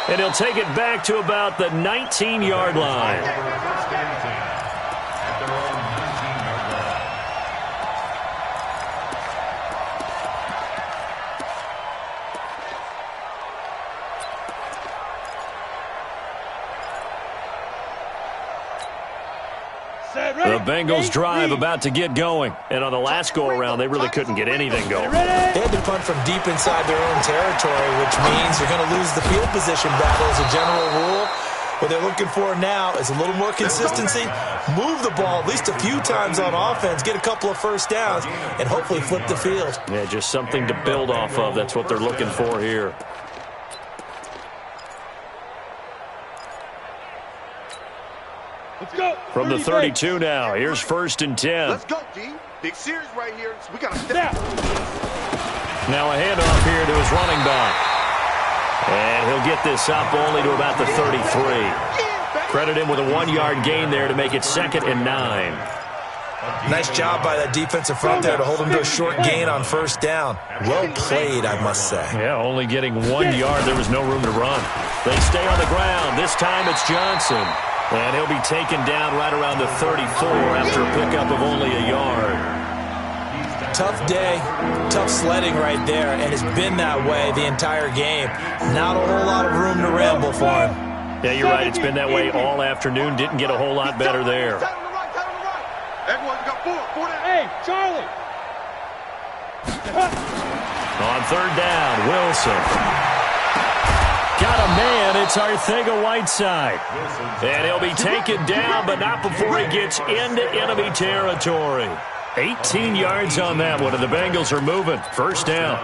Speaker 1: And he'll take it back to about the 19-yard line. The Bengals drive about to get going. And on the last go-around, they really couldn't get anything going.
Speaker 4: They had to punt from deep inside their own territory, which means you're going to lose the field position battle as a general rule. What they're looking for now is a little more consistency, move the ball at least a few times on offense, get a couple of first downs, and hopefully flip the field.
Speaker 1: Yeah, just something to build off of. That's what they're looking for here.
Speaker 3: Let's go.
Speaker 1: From the 32 now, here's 1st and 10.
Speaker 5: Let's go, D. Big series right here. So we got to step.
Speaker 1: Now a handoff here to his running back. And he'll get this up only to about the 33. Credit him with a 1-yard gain there to make it 2nd and 9.
Speaker 4: Nice job by that defensive front there to hold him to a short gain on 1st down. Well played, I must say.
Speaker 1: Yeah, only getting 1 yard. There was no room to run. They stay on the ground. This time it's Johnson. And he'll be taken down right around the 34 after a pickup of only a yard.
Speaker 4: Tough day, tough sledding right there, and it's been that way the entire game. Not a whole lot of room to ramble for him.
Speaker 1: Yeah, you're right. It's been that way all afternoon. Didn't get a whole lot better there.
Speaker 5: Everyone's got 4.
Speaker 3: Hey, Charlie.
Speaker 1: On 3rd down, Wilson. Got a man. It's Arcega-Whiteside. And he'll be taken down, but not before he gets into enemy territory. 18 yards on that one, and the Bengals are moving. 1st down.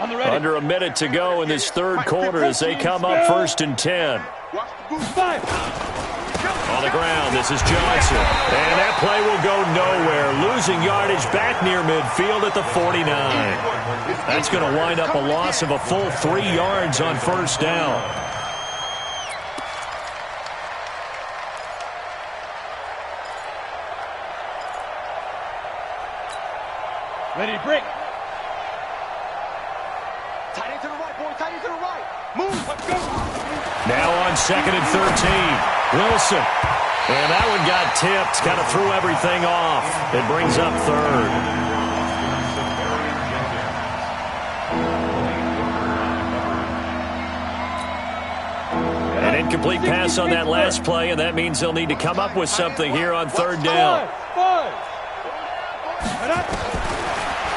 Speaker 1: Under a minute to go in this 3rd quarter as they come up 1st and 10. On the ground, this is Johnson. And that play will go nowhere. Losing yardage back near midfield at the 49. That's going to wind up a loss of a full 3 yards on 1st down.
Speaker 3: Ready to break.
Speaker 5: Tight end to the right, boy. Tight end to the right. Move. Let's go.
Speaker 1: Now on 2nd and 13. Wilson. And that one got tipped. Kind of threw everything off. It brings up 3rd. An incomplete pass on that last play, and that means they'll need to come up with something here on 3rd down.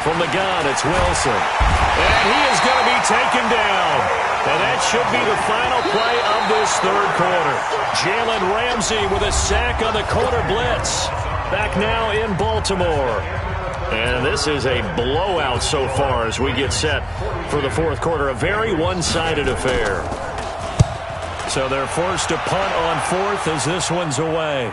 Speaker 1: From the gun, it's Wilson. And he is going to be taken down. And that should be the final play of this 3rd quarter. Jalen Ramsey with a sack on the corner blitz. Back now in Baltimore. And this is a blowout so far as we get set for the 4th quarter. A very one-sided affair. So they're forced to punt on 4th as this one's away.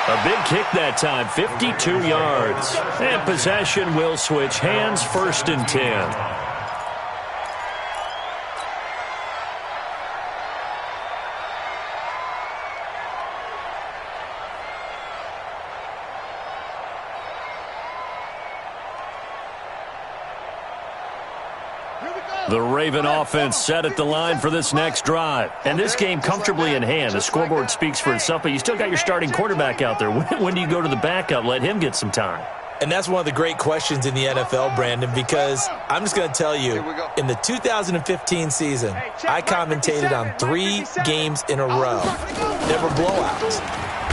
Speaker 1: A big kick that time, 52 yards. And possession will switch hands, 1st and 10. The Raven offense set at the line for this next drive. And this game comfortably in hand. The scoreboard speaks for itself, but you still got your starting quarterback out there. When do you go to the backup? Let him get some time.
Speaker 4: And that's one of the great questions in the NFL, Brandon, because I'm just going to tell you, in the 2015 season, I commentated on 3 games in a row. There were blowouts.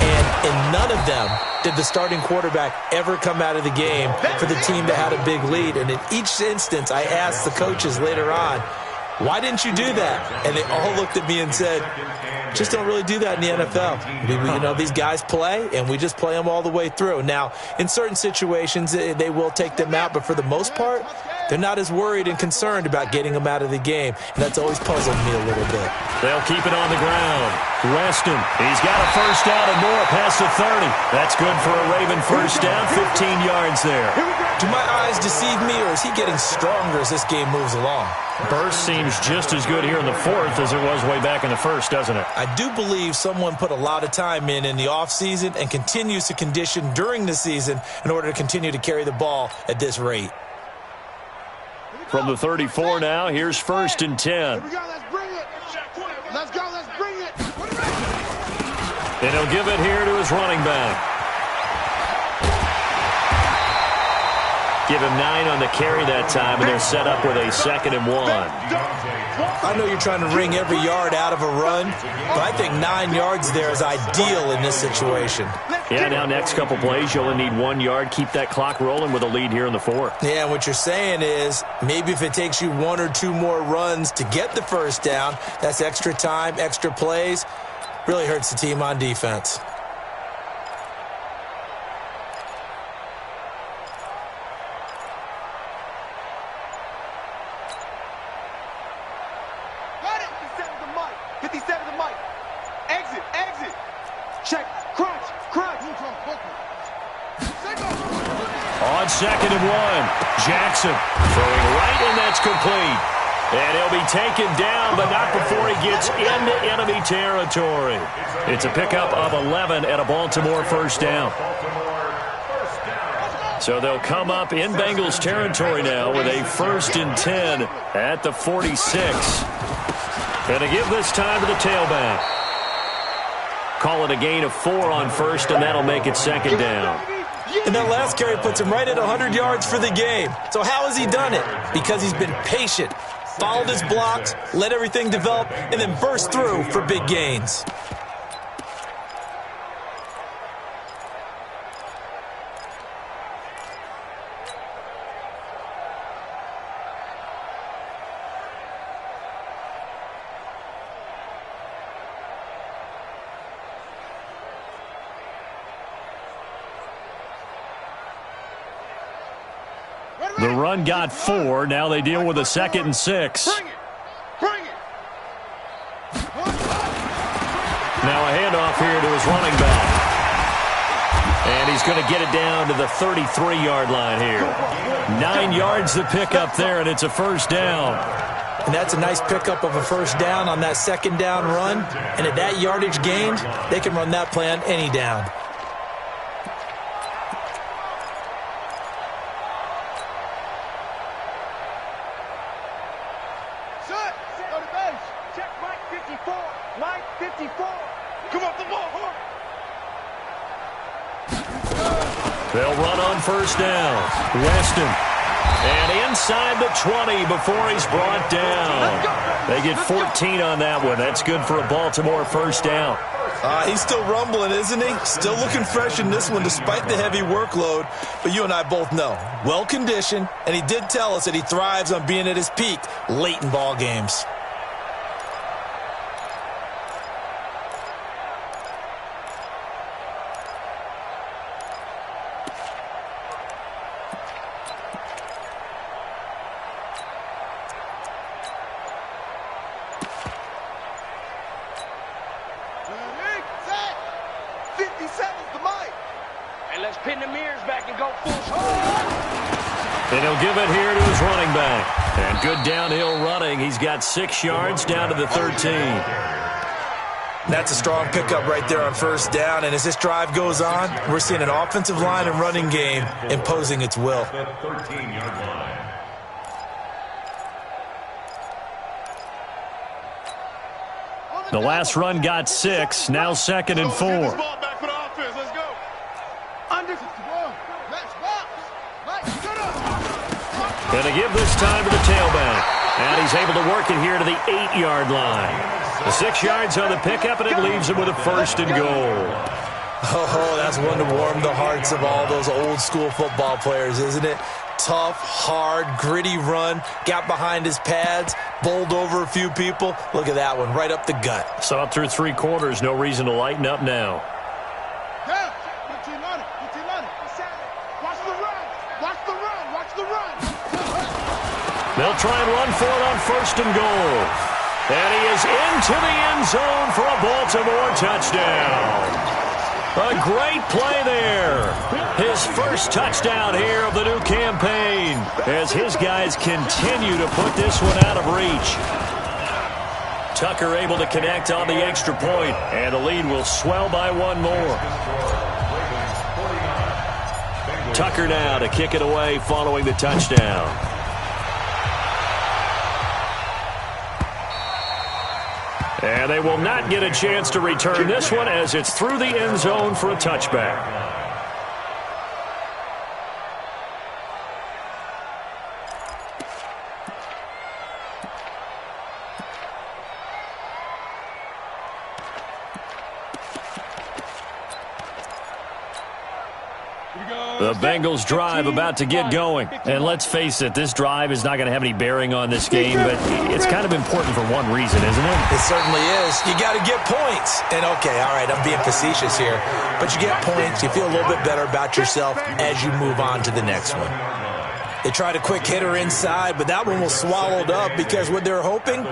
Speaker 4: And in none of them did the starting quarterback ever come out of the game for the team that had a big lead. And in each instance, I asked the coaches later on, why didn't you do that? And they all looked at me and said, just don't really do that in the NFL. These guys play, and we just play them all the way through. Now, in certain situations, they will take them out, but for the most part, they're not as worried and concerned about getting them out of the game, and that's always puzzled me a little bit.
Speaker 1: They'll keep it on the ground. Reston, he's got a first down and more past the 30. That's good for a Raven first down, 15 yards there.
Speaker 4: Do my eyes deceive me, or is he getting stronger as this game moves along?
Speaker 1: Burst seems just as good here in the fourth as it was way back in the first, doesn't it?
Speaker 4: I do believe someone put a lot of time in the offseason and continues to condition during the season in order to continue to carry the ball at this rate.
Speaker 1: From the 34 now, here's first and 10.
Speaker 5: Here we go, let's bring it. Let's go, let's bring it.
Speaker 1: And he'll give it here to his running back. Give him 9 on the carry that time, and they'll set up with a 2nd and 1.
Speaker 4: I know you're trying to wring every yard out of a run, but I think 9 yards there is ideal in this situation.
Speaker 1: Yeah, now next couple plays, you only need 1 yard. Keep that clock rolling with a lead here in the fourth.
Speaker 4: Yeah, and what you're saying is maybe if it takes you 1 or 2 more runs to get the first down, that's extra time, extra plays. Really hurts the team on defense.
Speaker 1: On 2nd and 1, Jackson throwing right, and that's complete. And he'll be taken down, but not before he gets into enemy territory. It's a pickup of 11 at a Baltimore first down. So they'll come up in Bengals territory now with a 1st and 10 at the 46. And to give this time to the tailback. Call it a gain of 4 on first, and that'll make it 2nd down.
Speaker 4: And that last carry puts him right at 100 yards for the game. So how has he done it? Because he's been patient, followed his blocks, let everything develop, and then burst through for big gains.
Speaker 1: The run got 4. Now they deal with a 2nd and 6.
Speaker 5: Bring it. Bring it.
Speaker 1: Now a handoff here to his running back. And he's going to get it down to the 33-yard line here. 9 yards to pick up there, and it's a first down.
Speaker 4: And that's a nice pickup of a first down on that 2nd down run. And at that yardage gained, they can run that play on any down.
Speaker 1: They'll run on first down. Reston. And inside the 20 before he's brought down. They get 14 on that one. That's good for a Baltimore first down.
Speaker 4: He's still rumbling, isn't he? Still looking fresh in this one despite the heavy workload. But you and I both know, well-conditioned, and he did tell us that he thrives on being at his peak late in ball games.
Speaker 1: And he'll give it here to his running back. And good downhill running. He's got 6 yards down to the 13.
Speaker 4: That's a strong pickup right there on first down. And as this drive goes on, we're seeing an offensive line and running game imposing its will.
Speaker 1: The last run got 6. Now 2nd and 4.
Speaker 5: Let's go. Under. Let's box.
Speaker 1: Going to give this time to the tailback. And he's able to work it here to the 8-yard line. The 6 yards on the pickup, and it leaves him with a 1st and goal.
Speaker 4: Oh, that's one to warm the hearts of all those old-school football players, isn't it? Tough, hard, gritty run, got behind his pads, bowled over a few people. Look at that one, right up the gut.
Speaker 1: So up through 3 quarters, no reason to lighten up now. They'll try and run for it on 1st and goal. And he is into the end zone for a Baltimore touchdown. A great play there. His first touchdown here of the new campaign as his guys continue to put this one out of reach. Tucker able to connect on the extra point, and the lead will swell by 1 more. Tucker now to kick it away following the touchdown. And they will not get a chance to return this one as it's through the end zone for a touchback. The Bengals drive about to get going. And let's face it, this drive is not going to have any bearing on this game, but it's kind of important for one reason, isn't it?
Speaker 4: It certainly is. You got to get points. And okay, all right, I'm being facetious here, but you get points, you feel a little bit better about yourself as you move on to the next one. They tried a quick hitter inside, but that one was swallowed up because what they're hoping,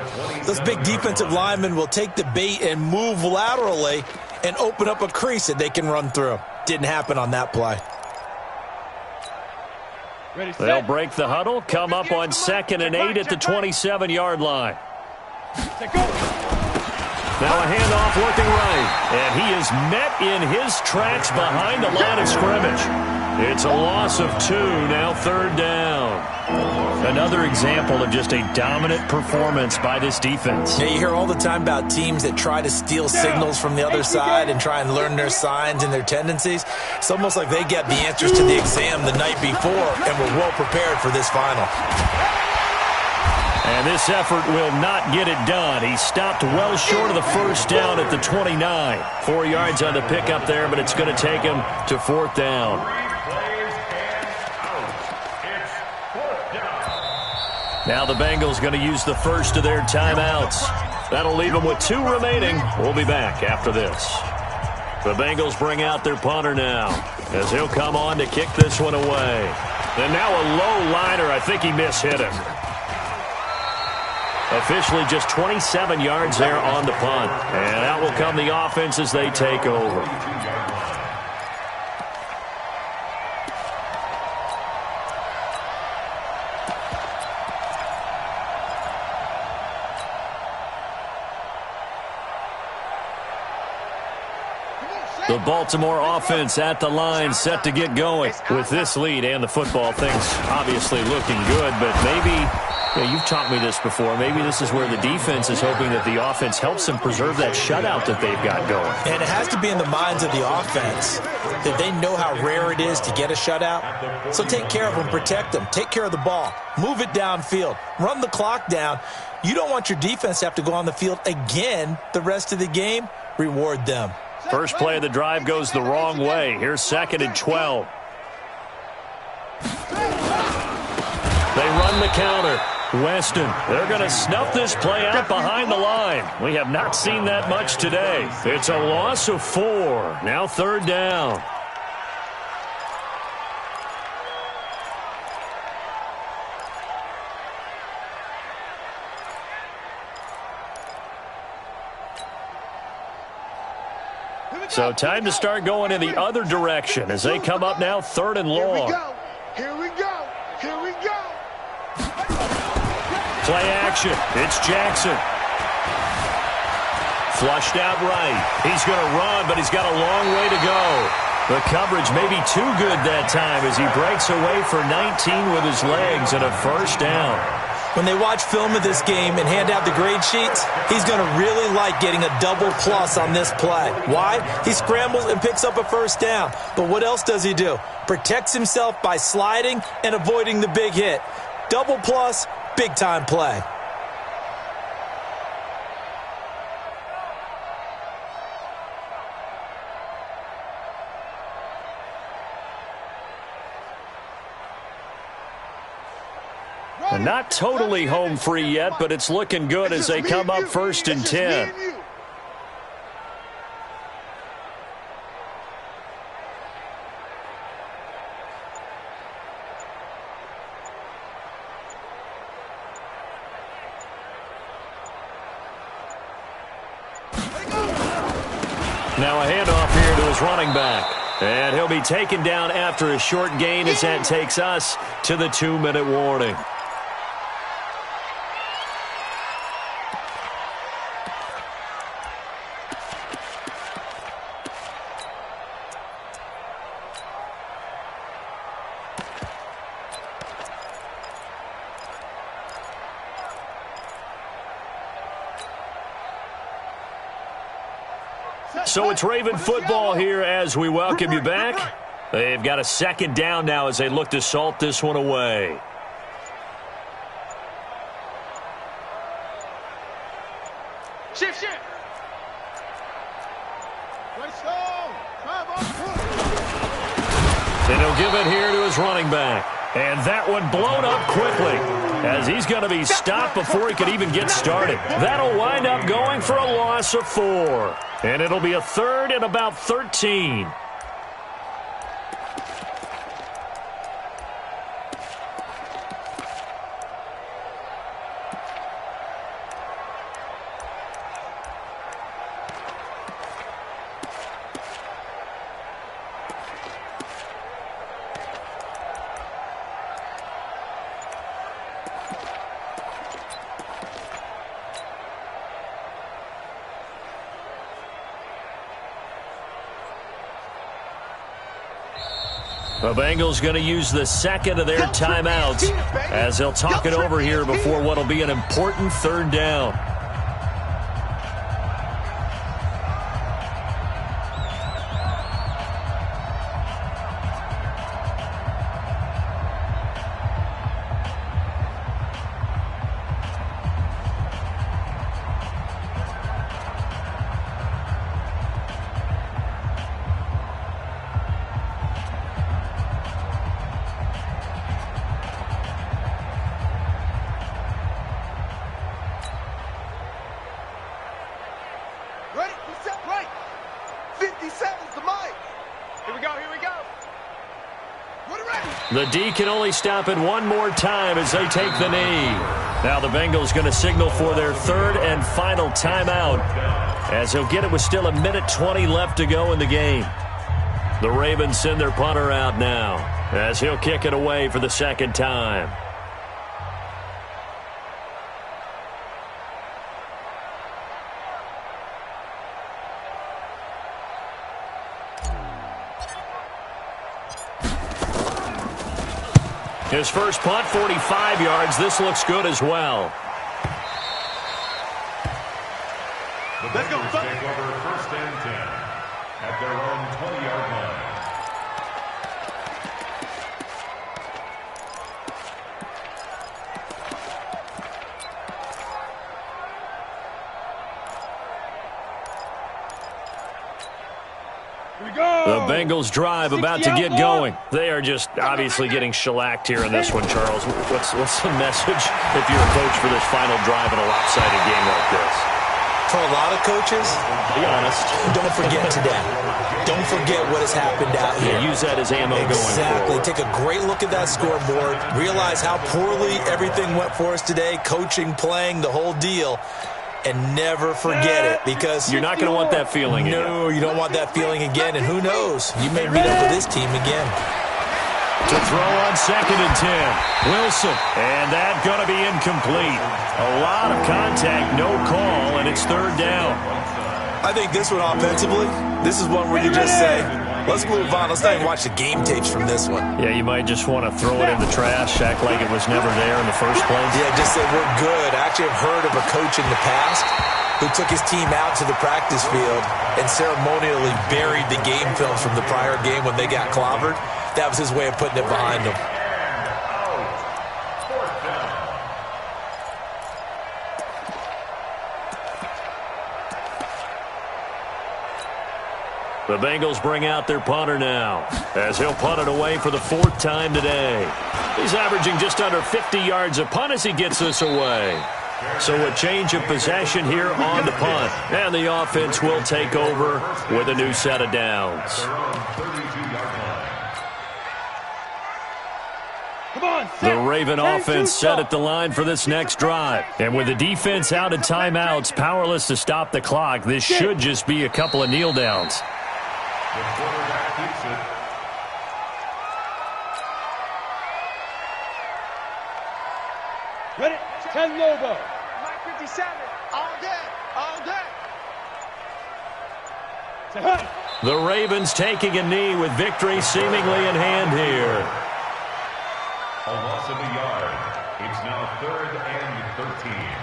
Speaker 4: those big defensive linemen will take the bait and move laterally and open up a crease that they can run through. Didn't happen on that play.
Speaker 1: They'll break the huddle, come up on 2nd and 8 at the 27-yard line. Now a handoff looking right, and he is met in his tracks behind the line of scrimmage. It's a loss of 2, now 3rd down. Another example of just a dominant performance by this defense.
Speaker 4: Yeah, you hear all the time about teams that try to steal signals from the other side and try and learn their signs and their tendencies. It's almost like they get the answers to the exam the night before and were well prepared for this final.
Speaker 1: And this effort will not get it done. He stopped well short of the 1st down at the 29. 4 yards on the pickup there, but it's going to take him to 4th down. Now the Bengals going to use the first of their timeouts. That'll leave them with 2 remaining. We'll be back after this. The Bengals bring out their punter now as he'll come on to kick this one away. And now a low liner. I think he mishit him. Officially just 27 yards there on the punt. And out will come the offense as they take over. The Baltimore offense at the line set to get going. With this lead and the football, things obviously looking good, but maybe, you've taught me this before, maybe this is where the defense is hoping that the offense helps them preserve that shutout that they've got going.
Speaker 4: And it has to be in the minds of the offense that they know how rare it is to get a shutout. So take care of them, protect them, take care of the ball, move it downfield, run the clock down. You don't want your defense to have to go on the field again the rest of the game. Reward them.
Speaker 1: First play of the drive goes the wrong way. Here's 2nd and 12. They run the counter. Weston, they're going to snuff this play out behind the line. We have not seen that much today. It's a loss of 4. Now 3rd down. So time to start going in the other direction as they come up now 3rd and long.
Speaker 5: Here we go. Here we go.
Speaker 1: Play action. It's Jackson. Flushed out right. He's going to run, but he's got a long way to go. The coverage may be too good that time as he breaks away for 19 with his legs and a 1st down.
Speaker 4: When they watch film of this game and hand out the grade sheets, he's going to really like getting a double plus on this play. Why? He scrambles and picks up a first down. But what else does he do? Protects himself by sliding and avoiding the big hit. Double plus, big-time play.
Speaker 1: And not totally home free yet, but it's looking good as they come up 1st and 10. Now a handoff here to his running back. And he'll be taken down after a short gain as that takes us to the 2-minute warning. So it's Raven football here as we welcome you back. They've got a 2nd down now as they look to salt this one away.
Speaker 5: Shift. Let's go.
Speaker 1: And he'll give it here to his running back. And that one blown up quickly as he's going to be stopped before he could even get started. That'll wind up going for a loss of 4. And it'll be a 3rd and about 13. The Bengals going to use the 2nd of their timeouts as they'll talk it over here before what will be an important 3rd down.
Speaker 5: Ready? Set, right. 50 seconds to Mike. Here we go.
Speaker 1: The D can only stop it one more time as they take the knee. Now the Bengals going to signal for their 3rd and final timeout as they'll get it with still 1:20 left to go in the game. The Ravens send their punter out now as he'll kick it away for the 2nd time. His first punt, 45 yards. This looks good as well.
Speaker 2: The Bengals take over 1st and 10 at their own 20-yard line.
Speaker 1: The Bengals drive about to get going. They are just obviously getting shellacked here in this one, Charles. What's the message if you're a coach for this final drive in a lopsided game like this?
Speaker 4: For a lot of coaches,
Speaker 1: be honest,
Speaker 4: don't forget today. Don't forget what has happened out here.
Speaker 1: Yeah, use that as ammo going forward.
Speaker 4: Take a great look at that scoreboard. Realize how poorly everything went for us today, coaching, playing, the whole deal. And never forget it, because
Speaker 1: you're not going to want that feeling again.
Speaker 4: No, you don't want that feeling again. And who knows? You may meet up with this team again.
Speaker 1: To throw on 2nd and 10. Wilson. And that going to be incomplete. A lot of contact, no call, and it's 3rd down.
Speaker 4: I think this one offensively, this is one where you just say, Let's move on. Let's not even watch the game tapes from this one.
Speaker 1: Yeah, you might just want to throw it in the trash, act like it was never there in the first place.
Speaker 4: Yeah, just say we're good. I actually have heard of a coach in the past who took his team out to the practice field and ceremonially buried the game films from the prior game when they got clobbered. That was his way of putting it behind them.
Speaker 1: The Bengals bring out their punter now, as he'll punt it away for the 4th time today. He's averaging just under 50 yards a punt as he gets this away. So a change of possession here on the punt. And the offense will take over with a new set of downs. The Raven offense set at the line for this next drive. And with the defense out of timeouts, powerless to stop the clock, this should just be a couple of kneel downs.
Speaker 2: The quarterback keeps it.
Speaker 3: Ready? 10 Lobo.
Speaker 5: Mike 57. All day. All day.
Speaker 3: Say hi.
Speaker 1: The Ravens taking a knee with victory seemingly in hand here.
Speaker 2: A loss of a yard. It's now 3rd and 13.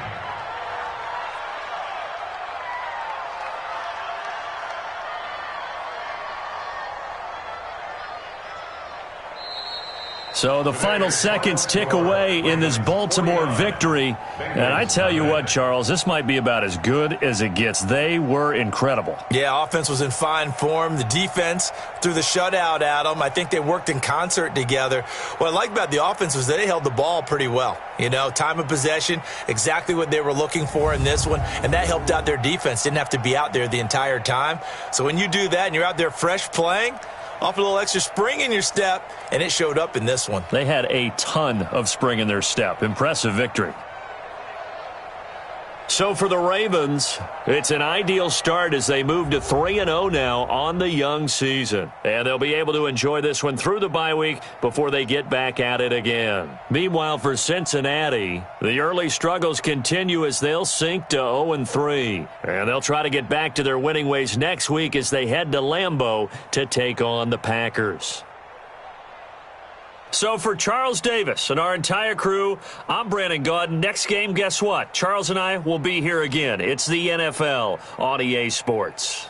Speaker 1: So the final seconds tick away in this Baltimore victory. And I tell you what, Charles, this might be about as good as it gets. They were incredible.
Speaker 4: Yeah, offense was in fine form. The defense threw the shutout at them. I think they worked in concert together. What I like about the offense was they held the ball pretty well. You know, time of possession, exactly what they were looking for in this one. And that helped out their defense. Didn't have to be out there the entire time. So when you do that and you're out there fresh playing, off a little extra spring in your step, and it showed up in this one.
Speaker 1: They had a ton of spring in their step. Impressive victory. So for the Ravens, it's an ideal start as they move to 3-0 now on the young season. And they'll be able to enjoy this one through the bye week before they get back at it again. Meanwhile, for Cincinnati, the early struggles continue as they'll sink to 0-3. And they'll try to get back to their winning ways next week as they head to Lambeau to take on the Packers. So for Charles Davis and our entire crew, I'm Brandon Gaudin. Next game, guess what? Charles and I will be here again. It's the NFL on EA Sports.